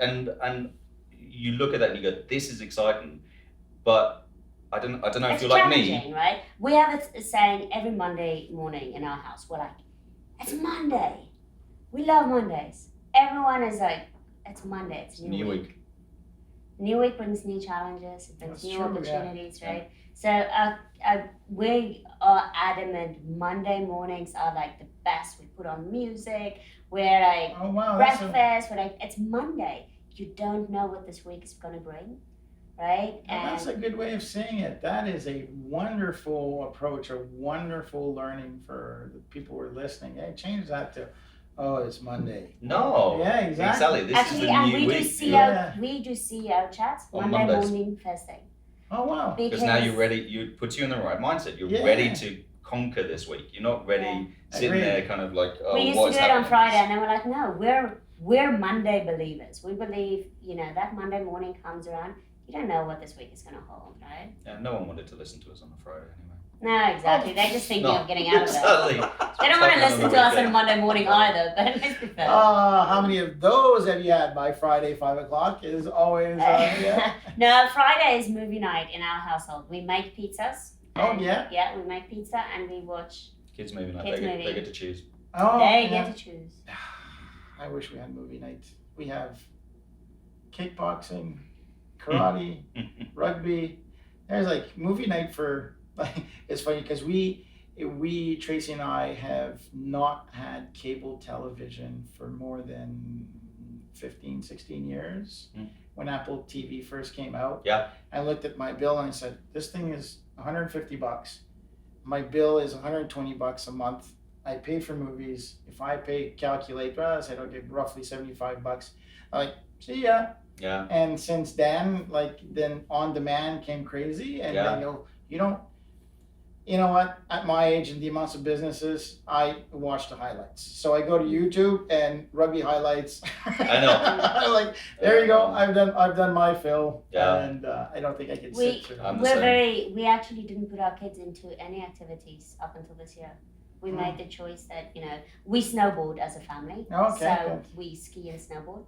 interesting. And you look at that and you go, this is exciting, but I don't know if you're like me. Right? We have a saying every Monday morning in our house. We're like, it's Monday. We love Mondays. Everyone is like, it's Monday. It's new week. New week brings new challenges. It brings new opportunities, right? So we are adamant Monday mornings are like the best. We put on music. We're like breakfast. We're like, it's Monday. You don't know what this week is going to bring. Right? And that's a good way of saying it. That is a wonderful approach, a wonderful learning for the people who are listening. Hey, change that to, it's Monday. No. Yeah, exactly. This is the new week. We do CEO chats on Monday Mondays. morning first thing. Oh, wow. Because now you're ready, it puts you in the right mindset. You're ready to conquer this week. You're not ready sitting there kind of like, we used to do it on Friday, and then we're like, no, we're Monday believers. We believe, you know, that Monday morning comes around. You don't know what this week is going to hold, right? Yeah, no one wanted to listen to us on a Friday anyway. No, exactly. They're just thinking of getting out of it. They don't want to listen to us on a Monday morning either, but let's be fair. How many of those have you had by Friday, 5 o'clock is always, No, Friday is movie night in our household. We make pizzas. Oh, yeah? Yeah, we make pizza and we watch Kids movie night. They get to choose. Oh, they get to choose. I wish we had movie night. We have kickboxing, karate, rugby. There's like movie night for, like, it's funny because we Tracy and I have not had cable television for more than 15, 16 years. When Apple TV first came out. Yeah. I looked at my bill and I said, this thing is $150. My bill is $120 a month. I pay for movies. If I calculate, I said, okay, roughly $75. I'm like, see ya. Yeah. And since then, then on demand came crazy, and then you know what? At my age and the amounts of businesses, I watch the highlights. So I go to YouTube and rugby highlights. I know. I'm like, there you go. I've done my fill. Yeah. And I don't think I could sit through. We actually didn't put our kids into any activities up until this year. We made the choice that, you know, we snowboard as a family. Okay. So we ski and snowboard.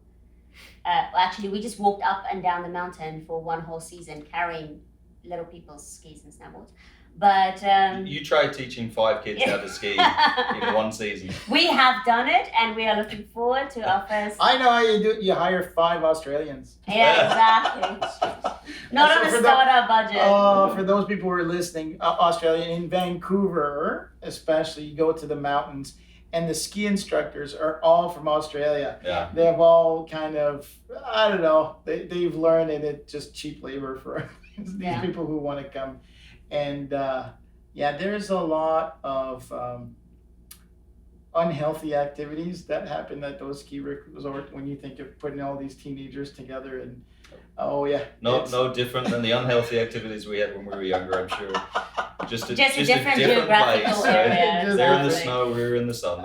Actually, we just walked up and down the mountain for one whole season carrying little people's skis and snowboards. But you tried teaching 5 kids how to ski in one season. We have done it, and we are looking forward to our first. I know how you do it. You hire 5 Australians. Yeah, exactly. Not on a startup budget. For those people who are listening, Australia, in Vancouver, especially, you go to the mountains, and the ski instructors are all from Australia. Yeah. They've all kind of, I don't know, they've learned, and it's just cheap labor for these people who want to come. And there's a lot of unhealthy activities that happen at those ski resorts when you think of putting all these teenagers together. And no different than the unhealthy activities we had when we were younger, I'm sure. Just a different different geographical place. area. They're in the snow, we were in the sun.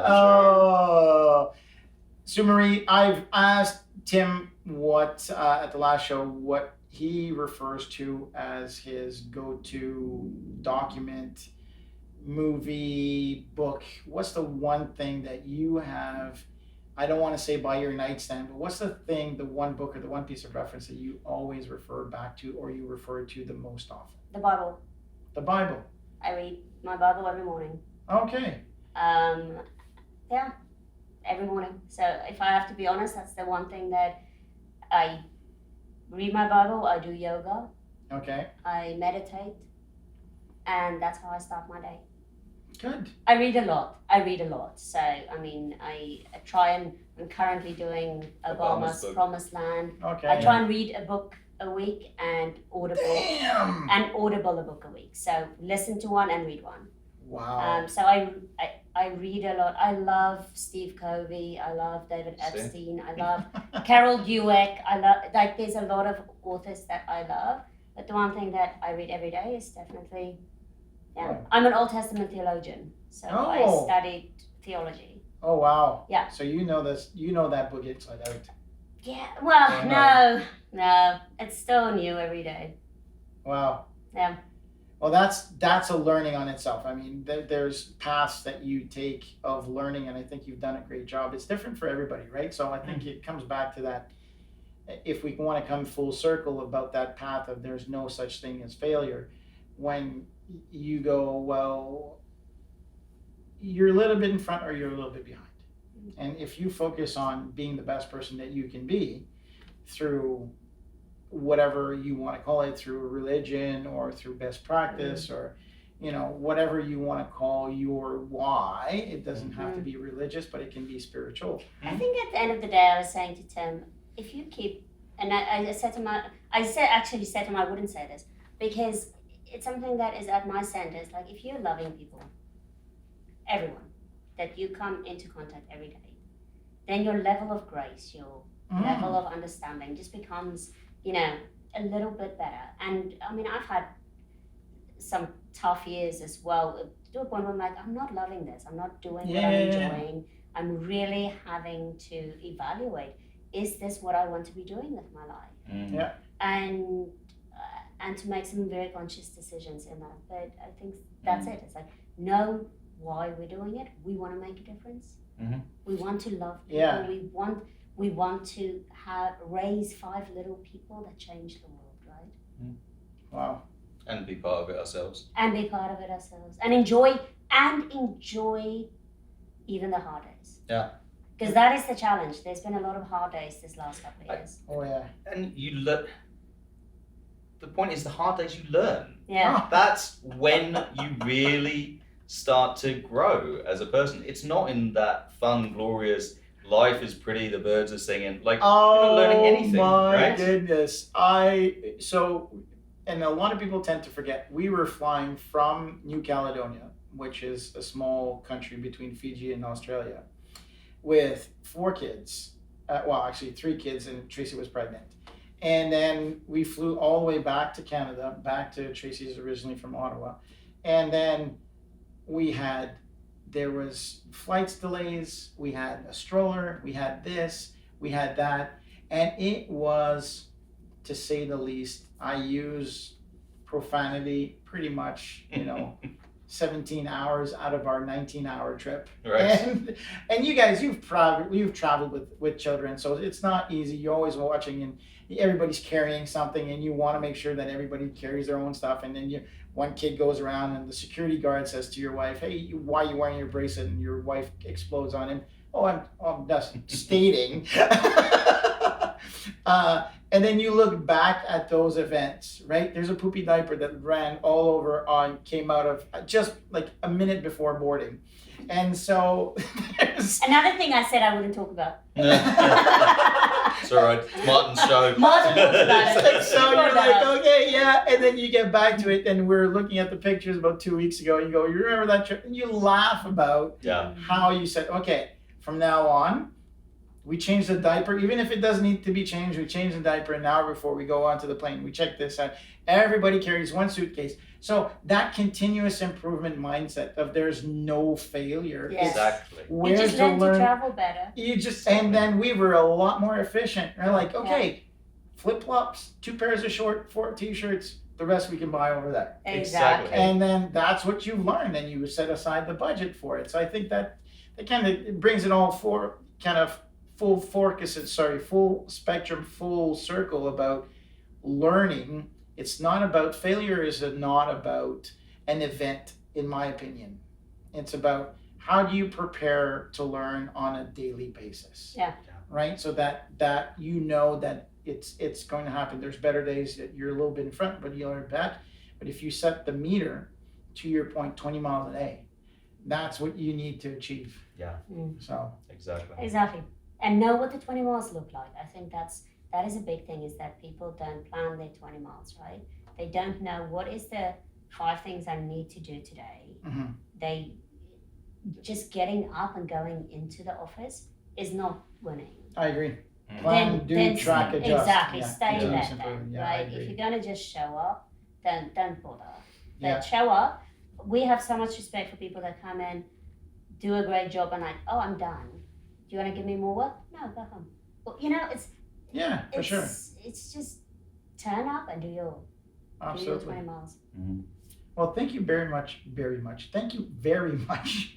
Sue Marie, I've asked Tim what at the last show what he refers to as his go-to document, movie, book. What's the one thing that you have, I don't want to say by your nightstand, but what's the one book or the one piece of reference that you always refer back to or you refer to the most often? The Bible. The Bible. I read my Bible every morning. Okay. Every morning. So if I have to be honest, that's the one thing that I read my Bible, I do yoga. Okay. I meditate, and that's how I start my day. Good. I read a lot. So, I mean, I try and I'm currently doing Obama's Promised Land. Okay. I try and read a book a week and Audible. Damn. And Audible a book a week. So, listen to one and read one. Wow. So I read a lot. I love Steve Covey. I love David Epstein. I love Carol Dweck. There's a lot of authors that I love. But the one thing that I read every day is definitely, I'm an Old Testament theologian. So I studied theology. Oh, wow. Yeah. So you know that book inside out. Yeah, well, no. It's still new every day. Wow. Yeah. Well, that's a learning on itself. I mean, there's paths that you take of learning, and I think you've done a great job. It's different for everybody, right? So I think it comes back to that, if we want to come full circle about that path of there's no such thing as failure, when you go, well, you're a little bit in front or you're a little bit behind. And if you focus on being the best person that you can be through whatever you want to call it, through religion or through best practice or whatever you want to call your why, it doesn't have to be religious, but it can be spiritual. I think at the end of the day, I was saying to Tim, if you keep, and I said to him, I wouldn't say this because it's something that is at my center. It's like if you're loving people, everyone that you come into contact every day, then your level of grace, your level of understanding just becomes, a little bit better. And I mean, I've had some tough years as well, to a point where I'm like, I'm not loving this. I'm not doing what I'm enjoying. I'm really having to evaluate, is this what I want to be doing with my life? Yeah. And to make some very conscious decisions in that. But I think that's it. It's like, know why we're doing it. We want to make a difference. Mm-hmm. We want to love people. Yeah. We want to raise 5 little people that change the world, right? Wow. And be part of it ourselves. And be part of it ourselves. And enjoy even the hard days. Yeah. Because that is the challenge. There's been a lot of hard days this last couple of years. Oh, yeah. And you learn. The point is, the hard days you learn. Yeah. That's when you really start to grow as a person. It's not in that fun, glorious, life is pretty, the birds are singing. Like, you're not learning anything, my right? goodness. And a lot of people tend to forget, we were flying from New Caledonia, which is a small country between Fiji and Australia, with 4 kids. Actually 3 kids, and Tracy was pregnant. And then we flew all the way back to Canada, back to Tracy's originally from Ottawa. And then there was flights delays, we had a stroller, we had this, we had that. And it was, to say the least, I use profanity pretty much, 17 hours out of our 19-hour trip. Right. And you guys, you've traveled with children, so it's not easy. You're always watching and everybody's carrying something and you want to make sure that everybody carries their own stuff. And then one kid goes around and the security guard says to your wife, hey, why are you wearing your bracelet? And your wife explodes on him. I'm just stating. And then you look back at those events, right? There's a poopy diaper that ran all over came out of just like a minute before boarding. And so another thing I said I wouldn't talk about. It's all right. It's Martin's show. Martin talks about it. So you're like, okay, yeah. And then you get back to it, and we're looking at the pictures about 2 weeks ago. And you go, you remember that trip? And you laugh about how you said, okay, from now on, we change the diaper. Even if it doesn't need to be changed, we change the diaper an hour before we go onto the plane. We check this out. Everybody carries one suitcase. So that continuous improvement mindset of there's no failure. Yes. Exactly. You just learn to travel better. And then we were a lot more efficient. We're like, okay, flip-flops, 2 pairs of short, 4 t-shirts, the rest we can buy over there. Exactly. And then that's what you learn, and you set aside the budget for it. So I think that kind of brings it all for kind of full spectrum, full circle about learning. It's not about failure, is not about an event, in my opinion. It's about how do you prepare to learn on a daily basis. Yeah. Right? So that you know that it's going to happen. There's better days that you're a little bit in front, but you're back. But if you set the meter, to your point, 20 miles a day, that's what you need to achieve. Yeah. So Exactly. And know what the 20 miles look like. I think that is a big thing, is that people don't plan their 20 miles, right? They don't know what is the 5 things I need to do today. Mm-hmm. They just getting up and going into the office is not winning. I agree. Plan, track, adjust. Exactly. Yeah. Stay Yeah. there then, right? If you're going to just show up, then don't bother. Yeah. But show up. We have so much respect for people that come in, do a great job, and like, oh, I'm done. Do you want to give me more work? No, go home. Well, it's... Yeah, for sure. It's just turn up and do your 20 miles. Mm-hmm. Well, thank you very much. Thank you very much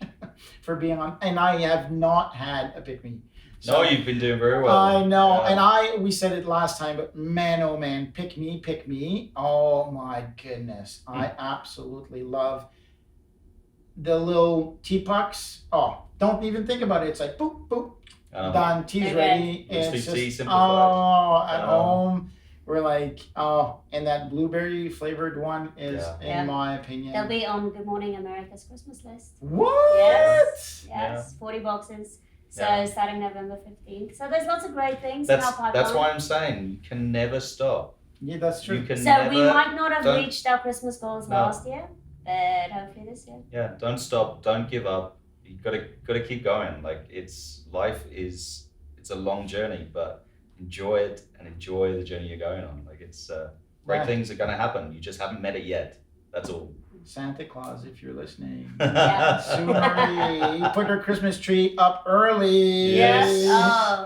for being on. And I have not had a pick-me. So, no, you've been doing very well. I know. Yeah. And we said it last time, but man, oh man, pick me. Oh my goodness. I absolutely love the little teapots. Oh, don't even think about it. It's like boop, boop. Done, tea's ready. It's just tea simplified. At home, we're like, and that blueberry flavored one is, in my opinion. They'll be on Good Morning America's Christmas list. What? Yes, 40 boxes. So starting November 15th. So there's lots of great things in our pipeline. That's why I'm saying you can never stop. Yeah, that's true. We might not have reached our Christmas goals last year, but hopefully this year. Yeah, don't stop, don't give up. You gotta keep going. Like life is a long journey, but enjoy it and enjoy the journey you're going on. Like great things are gonna happen. You just haven't met it yet. That's all. Santa Claus, if you're listening. Yeah. Put her Christmas tree up early. Yes.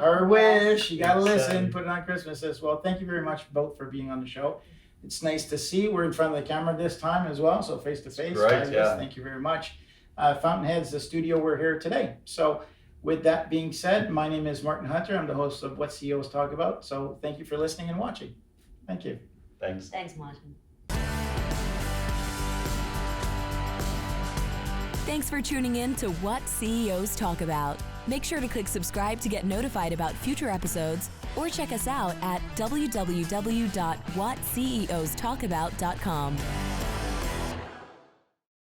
Her wish. You gotta listen. Put it on Christmas as well. Thank you very much both for being on the show. It's nice to see. We're in front of the camera this time as well, so face to face. Right. Yeah. Thank you very much. Fountainhead's the studio we're here today. So with that being said, my name is Martin Hunter. I'm the host of What CEOs Talk About. So thank you for listening and watching. Thank you. Thanks. Thanks, Martin. Thanks for tuning in to What CEOs Talk About. Make sure to click subscribe to get notified about future episodes, or check us out at www.whatceostalkabout.com.